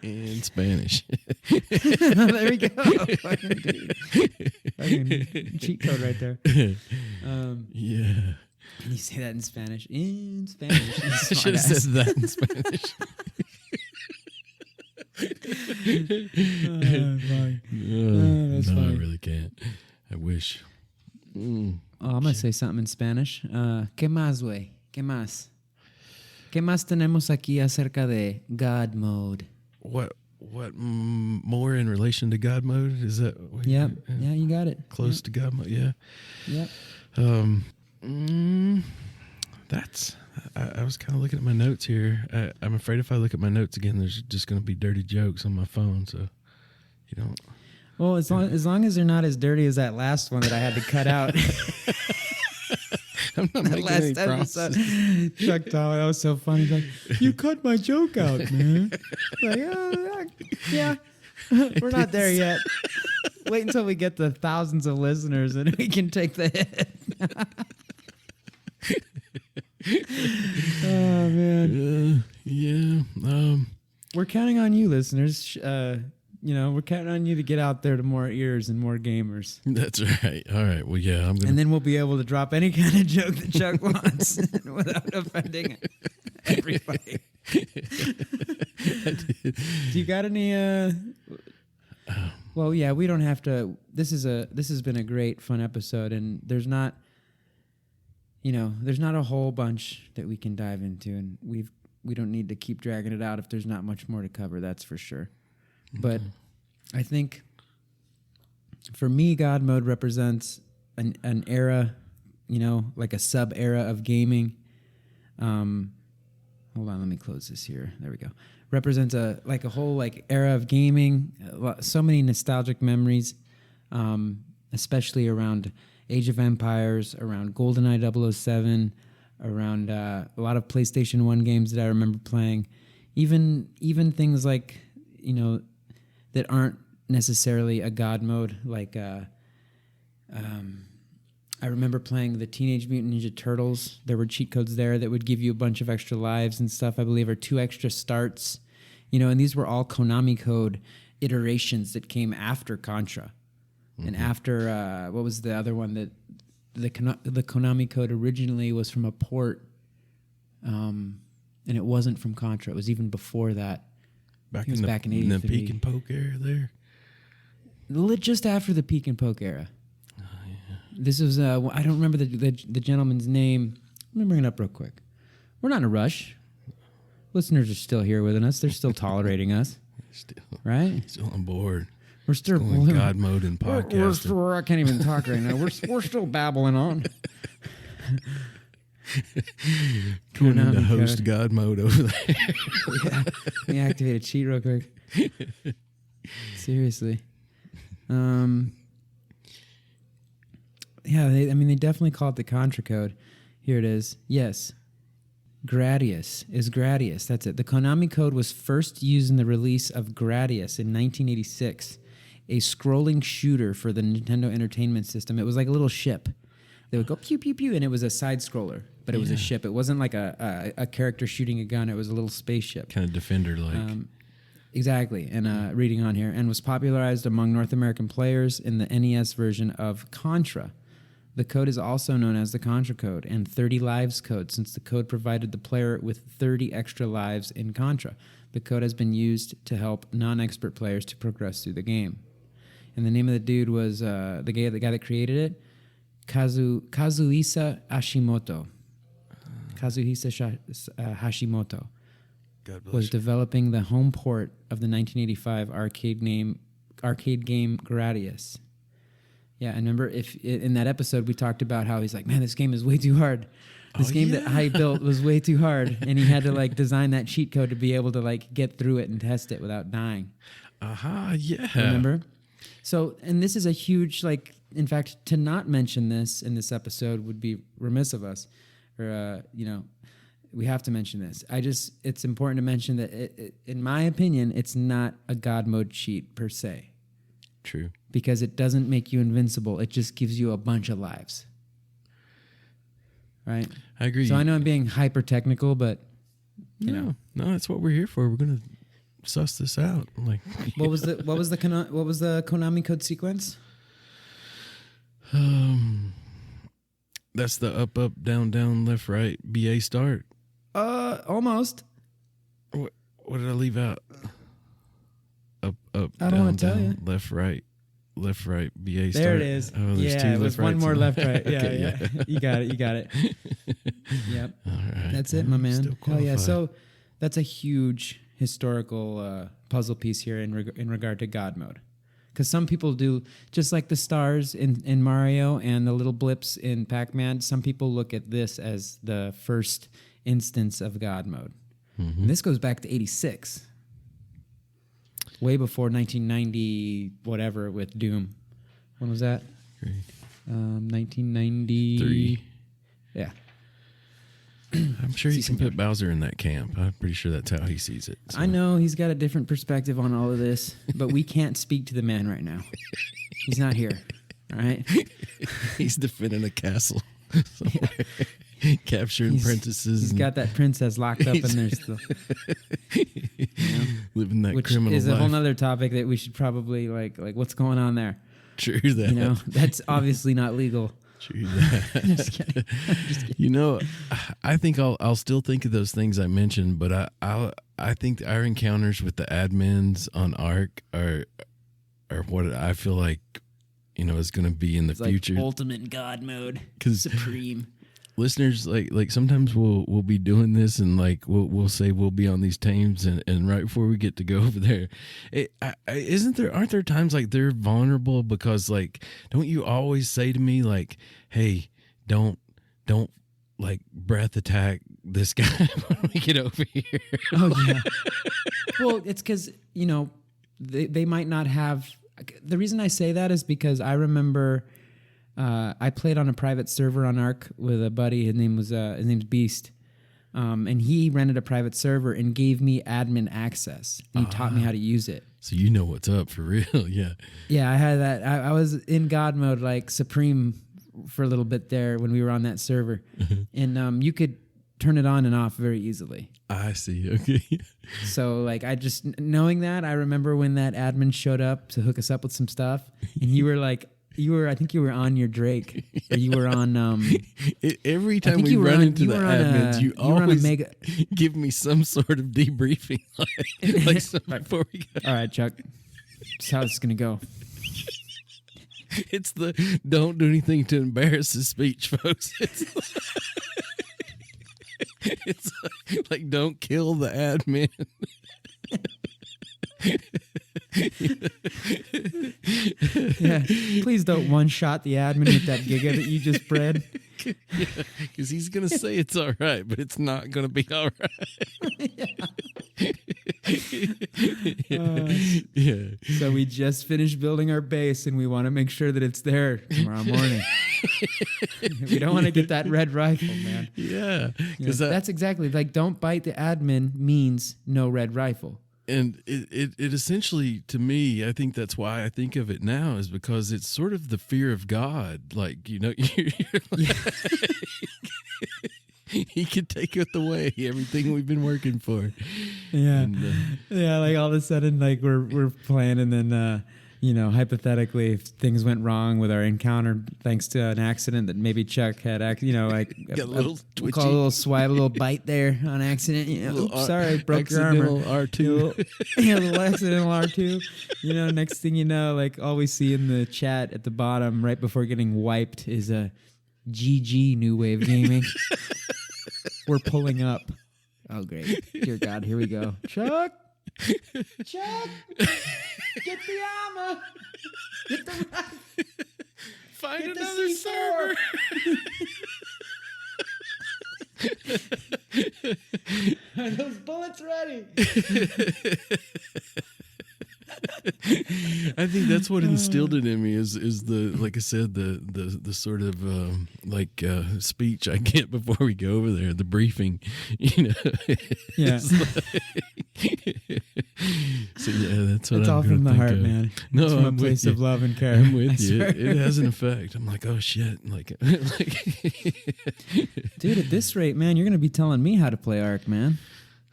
in Spanish. There we go. Fucking cheat code right there. Yeah. Can you say that in Spanish? In Spanish. I should have said that in Spanish. That's no, funny. I really can't. I wish. I'm going to say something in Spanish. ¿Qué más, güey? ¿Qué más? ¿Qué más tenemos aquí acerca de God mode? What more in relation to God mode? Is that? Yep. Yeah, you got it. Close to God mode. Yeah. Yep. That's. I was kind of looking at my notes here. I'm afraid if I look at my notes again, there's just going to be dirty jokes on my phone. So you don't. Well, as long as they're not as dirty as that last one that I had to cut out. I'm not making any promises. Chuck Tomahawk, that was so funny. He's like, you cut my joke out, man. Like, yeah, we're not there yet. Wait until we get to thousands of listeners and we can take the hit. Oh, man. Yeah. We're counting on you, listeners. We're counting on you to get out there to more ears and more gamers. That's right. All right. Well, yeah, I'm gonna. And then we'll be able to drop any kind of joke that Chuck wants without offending everybody. Do you got any? Well, yeah, we don't have to. This has been a great, fun episode, and there's not a whole bunch that we can dive into, and we don't need to keep dragging it out if there's not much more to cover. That's for sure. But I think for me, God mode represents an era, like a sub era of gaming. Hold on, let me close this here. There we go. Represents a whole era of gaming. So many nostalgic memories, especially around Age of Empires, around GoldenEye 007, around a lot of PlayStation 1 games that I remember playing. Even things like, that aren't necessarily a God mode. Like, I remember playing the Teenage Mutant Ninja Turtles. There were cheat codes there that would give you a bunch of extra lives and stuff, I believe, or 2 extra starts. And these were all Konami code iterations that came after Contra. Mm-hmm. And after, what was the other one that the Konami code originally was from a port, and it wasn't from Contra. It was even before that. Back in the peek and poke era there. Just after the peek and poke era. Oh, yeah. This was I don't remember the gentleman's name. Let me bring it up real quick. We're not in a rush. Listeners are still here with us. They're still tolerating us. Right? Still on board. We're still in God mode and podcasting. I can't even talk right now. We're still babbling on. Turn into Konami host code. God mode over there. Yeah, let me activate a cheat real quick. Seriously. Yeah, they definitely call it the Contra code. Here it is. Yes. Gradius is Gradius. That's it. The Konami code was first used in the release of Gradius in 1986, a scrolling shooter for the Nintendo Entertainment System. It was like a little ship. They would go pew, pew, pew, and it was a side scroller, but it was a ship. It wasn't like a character shooting a gun. It was a little spaceship. Kind of Defender-like. Exactly, and reading on here, and was popularized among North American players in the NES version of Contra. The code is also known as the Contra code and 30 lives code, since the code provided the player with 30 extra lives in Contra. The code has been used to help non-expert players to progress through the game. And the name of the dude was the guy that created it, Kazuhisa Hashimoto. Hashimoto God bless was you. developing the home port of the 1985 arcade game Gradius. Yeah, and remember in that episode we talked about how he's like, man, this game is way too hard. This game that I built was way too hard, and he had to like design that cheat code to be able to like get through it and test it without dying. Yeah. Remember? So, and this is a huge, like, in fact, to not mention this in this episode would be remiss of us, or we have to mention this. It's important to mention that in my opinion, it's not a God mode cheat per se. True. Because it doesn't make you invincible. It just gives you a bunch of lives. Right? I agree. So I know I'm being hyper technical, but no, that's what we're here for. We're gonna suss this out. Like, what was the Konami code sequence? That's the up, down, down, left, right, BA start. Almost. What did I leave out? Up, I don't down, wanna tell down, you. left, right, BA start. There it is. Oh, there's two it was left, one rights more in left, there. right. Yeah, Okay, yeah. You got it. Yep. All right. That's it, my man. Still Hell yeah. qualified. So that's a huge historical puzzle piece here in regard to God mode. Because some people do, just like the stars in Mario and the little blips in Pac-Man, some people look at this as the first instance of God mode. Mm-hmm. And this goes back to 86. Way before 1990, whatever, with Doom. When was that? Great. 1993. Yeah. I'm sure you Si, can senor. put Bowser in that camp. I'm pretty sure that's how he sees it. So. I know he's got a different perspective on all of this, but we can't speak to the man right now. He's not here. All right. He's defending a castle. Capturing princesses. He's got that princess locked up, and there's living that which criminal is a life. whole other topic that we should probably like what's going on there. True that. That's obviously not legal. True that. Just kidding. I think I'll still think of those things I mentioned, but I think our encounters with the admins on Arc are what I feel like is going to be in the future. Like ultimate God mode, 'Cause supreme. Listeners, like sometimes we'll be doing this, and like we'll say we'll be on these teams, and right before we get to go over there, aren't there times like they're vulnerable because like don't you always say to me like, hey, don't like breath attack this guy when we get over here. Oh yeah. Well, it's because they might not have. The reason I say that is because I remember. I played on a private server on Arc with a buddy. His name's Beast, and he rented a private server and gave me admin access. He taught me how to use it. So you know what's up for real, yeah. Yeah, I had that. I was in God mode, like supreme, for a little bit there when we were on that server, and you could turn it on and off very easily. I see. Okay. So like I just knowing that, I remember when that admin showed up to hook us up with some stuff, and you were like. I think you were on your Drake, or you were on. Every time we run into the admins, you always mega. give me some sort of debriefing, like before we go. All right, Chuck. That's how it's gonna go. It's the don't do anything to embarrass his speech, folks. It's like don't kill the admin. Yeah, please don't one-shot the admin with that giga that you just bred. Because he's going to say it's all right, but it's not going to be all right. Yeah. So we just finished building our base, and we want to make sure that it's there tomorrow morning. We don't want to get that red rifle, man. Yeah. Because that's exactly, like, don't bite the admin means no red rifle. And it essentially, to me, I think that's why I think of it now, is because it's sort of the fear of God. Like, you're like, he could take it away, everything we've been working for. Yeah. And, yeah, like all of a sudden, like we're playing, and then hypothetically, if things went wrong with our encounter thanks to an accident that maybe Chuck had, like got a little we'll call it a little swipe, a little bite there on accident. Oops, sorry, broke your armor. R2. A little accidental R2. Next thing you know, like all we see in the chat at the bottom right before getting wiped is a GG New Wave Gaming. We're pulling up. Oh, great. Dear God, here we go. Chuck! Chuck! Get the armor! Get the rifle! Find Get another server! Are those bullets ready? I think that's what instilled it in me is the, like I said, the sort of speech I get before we go over there, the briefing, Yeah. So yeah, that's what it's I'm all from the heart, of. man. No, it's from I'm a place with of you. love and care. I'm with you. Swear. It has an effect. I'm like, oh shit, Dude, at this rate, man, you're gonna be telling me how to play Ark, man.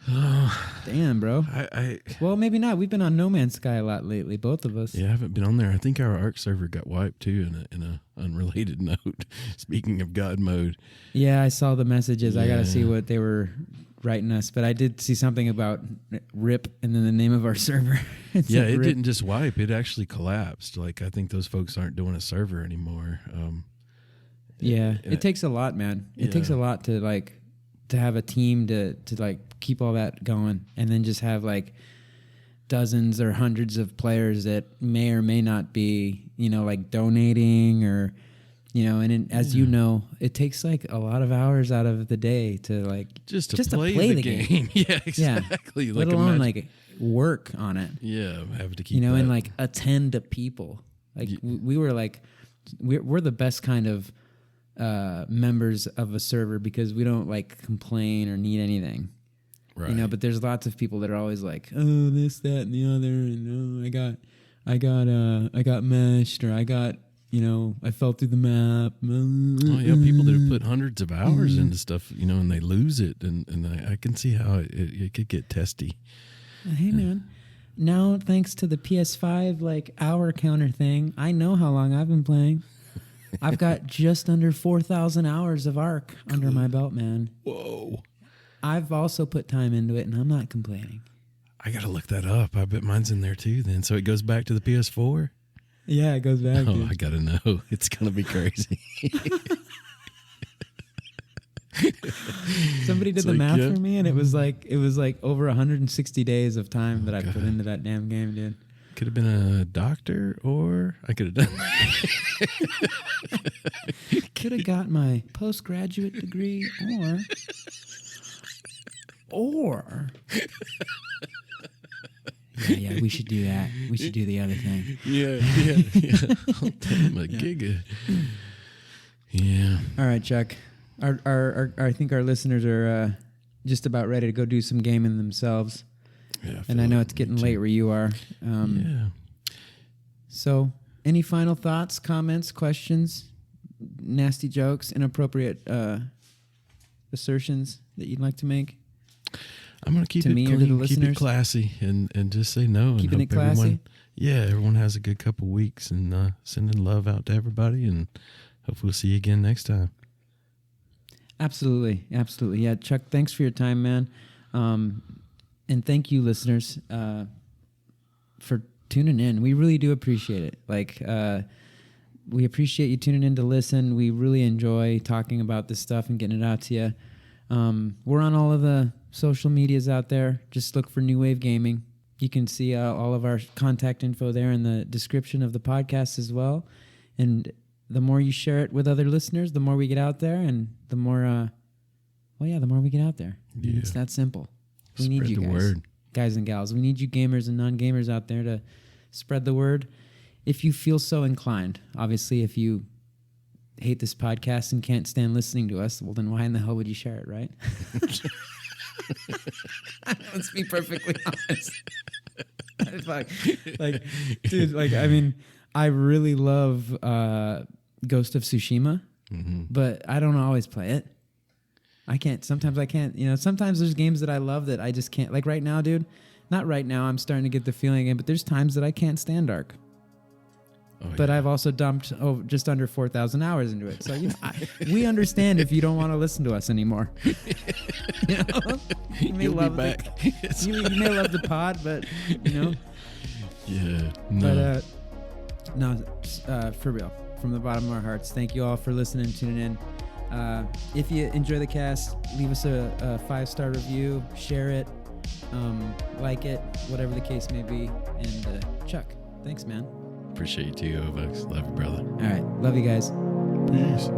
Oh, damn, bro. Well, maybe not. We've been on No Man's Sky a lot lately, both of us. Yeah, I haven't been on there. I think our Ark server got wiped too. In a unrelated note, speaking of God mode. Yeah, I saw the messages. Yeah. I gotta see what they were writing us, but I did see something about RIP and then the name of our server. It didn't just wipe; it actually collapsed. Like I think those folks aren't doing a server anymore. It takes a lot, man. It takes a lot to have a team to keep all that going, and then just have like dozens or hundreds of players that may or may not be, donating or, as you know, it takes like a lot of hours out of the day to just to play the game. Yeah, exactly. Yeah. Let alone work on it. Yeah, have to keep and attend to people. We were we're the best kind of members of a server because we don't complain or need anything. Right. But there's lots of people that are always like, oh, this, that, and the other, and I got meshed, or I got, I fell through the map. Oh yeah, people that have put hundreds of hours into stuff, and they lose it, and I can see how it could get testy. Hey man, now thanks to the PS5 hour counter thing, I know how long I've been playing. I've got just under 4,000 hours of Ark under my belt, man. Whoa. I've also put time into it, and I'm not complaining. I got to look that up. I bet mine's in there too then. So it goes back to the PS4? Yeah, it goes back. Oh, dude. I got to know. It's going to be crazy. Somebody did the math for me, and it was over 160 days of time that I put into that damn game, dude. Could have been a doctor, or I could have done could have got my postgraduate degree, or yeah, we should do that. We should do the other thing. Yeah. I'll tell him a giga. Yeah. All right, Chuck. I think our listeners are just about ready to go do some gaming themselves. Yeah, and I know it's getting late where you are. Yeah. So, any final thoughts, comments, questions, nasty jokes, inappropriate assertions that you'd like to make? I'm going to keep it me or to the clean, keep listeners? it classy, and just say no. Keeping and it classy? Everyone has a good couple weeks, and sending love out to everybody, and hopefully we'll see you again next time. Absolutely. Yeah, Chuck, thanks for your time, man. And thank you, listeners, for tuning in. We really do appreciate it. We appreciate you tuning in to listen. We really enjoy talking about this stuff and getting it out to you. We're on all of the social medias out there. Just look for New Wave Gaming. You can see all of our contact info there in the description of the podcast as well. And the more you share it with other listeners, the more we get out there, and the more, the more we get out there. Yeah. It's that simple. We need Spread you the guys, word. guys and gals. We need you gamers and non-gamers out there to spread the word. If you feel so inclined, obviously, if you hate this podcast and can't stand listening to us, well, then why in the hell would you share it, right? Let's be perfectly honest. Dude, I mean, I really love Ghost of Tsushima, but I don't always play it. I can't. Sometimes I can't. Sometimes there's games that I love that I just can't. Like right now, dude. Not right now. I'm starting to get the feeling again, but there's times that I can't stand Ark. But I've also dumped just under 4,000 hours into it. So we understand if you don't want to listen to us anymore. You may love be back. You may love the pod, but Yeah. No. But for real, from the bottom of our hearts, thank you all for listening and tuning in. If you enjoy the cast, leave us a 5-star review, share it, like it, whatever the case may be. And Chuck, thanks, man. Appreciate you too, Ovox. Love you, brother. All right. Love you guys. Peace.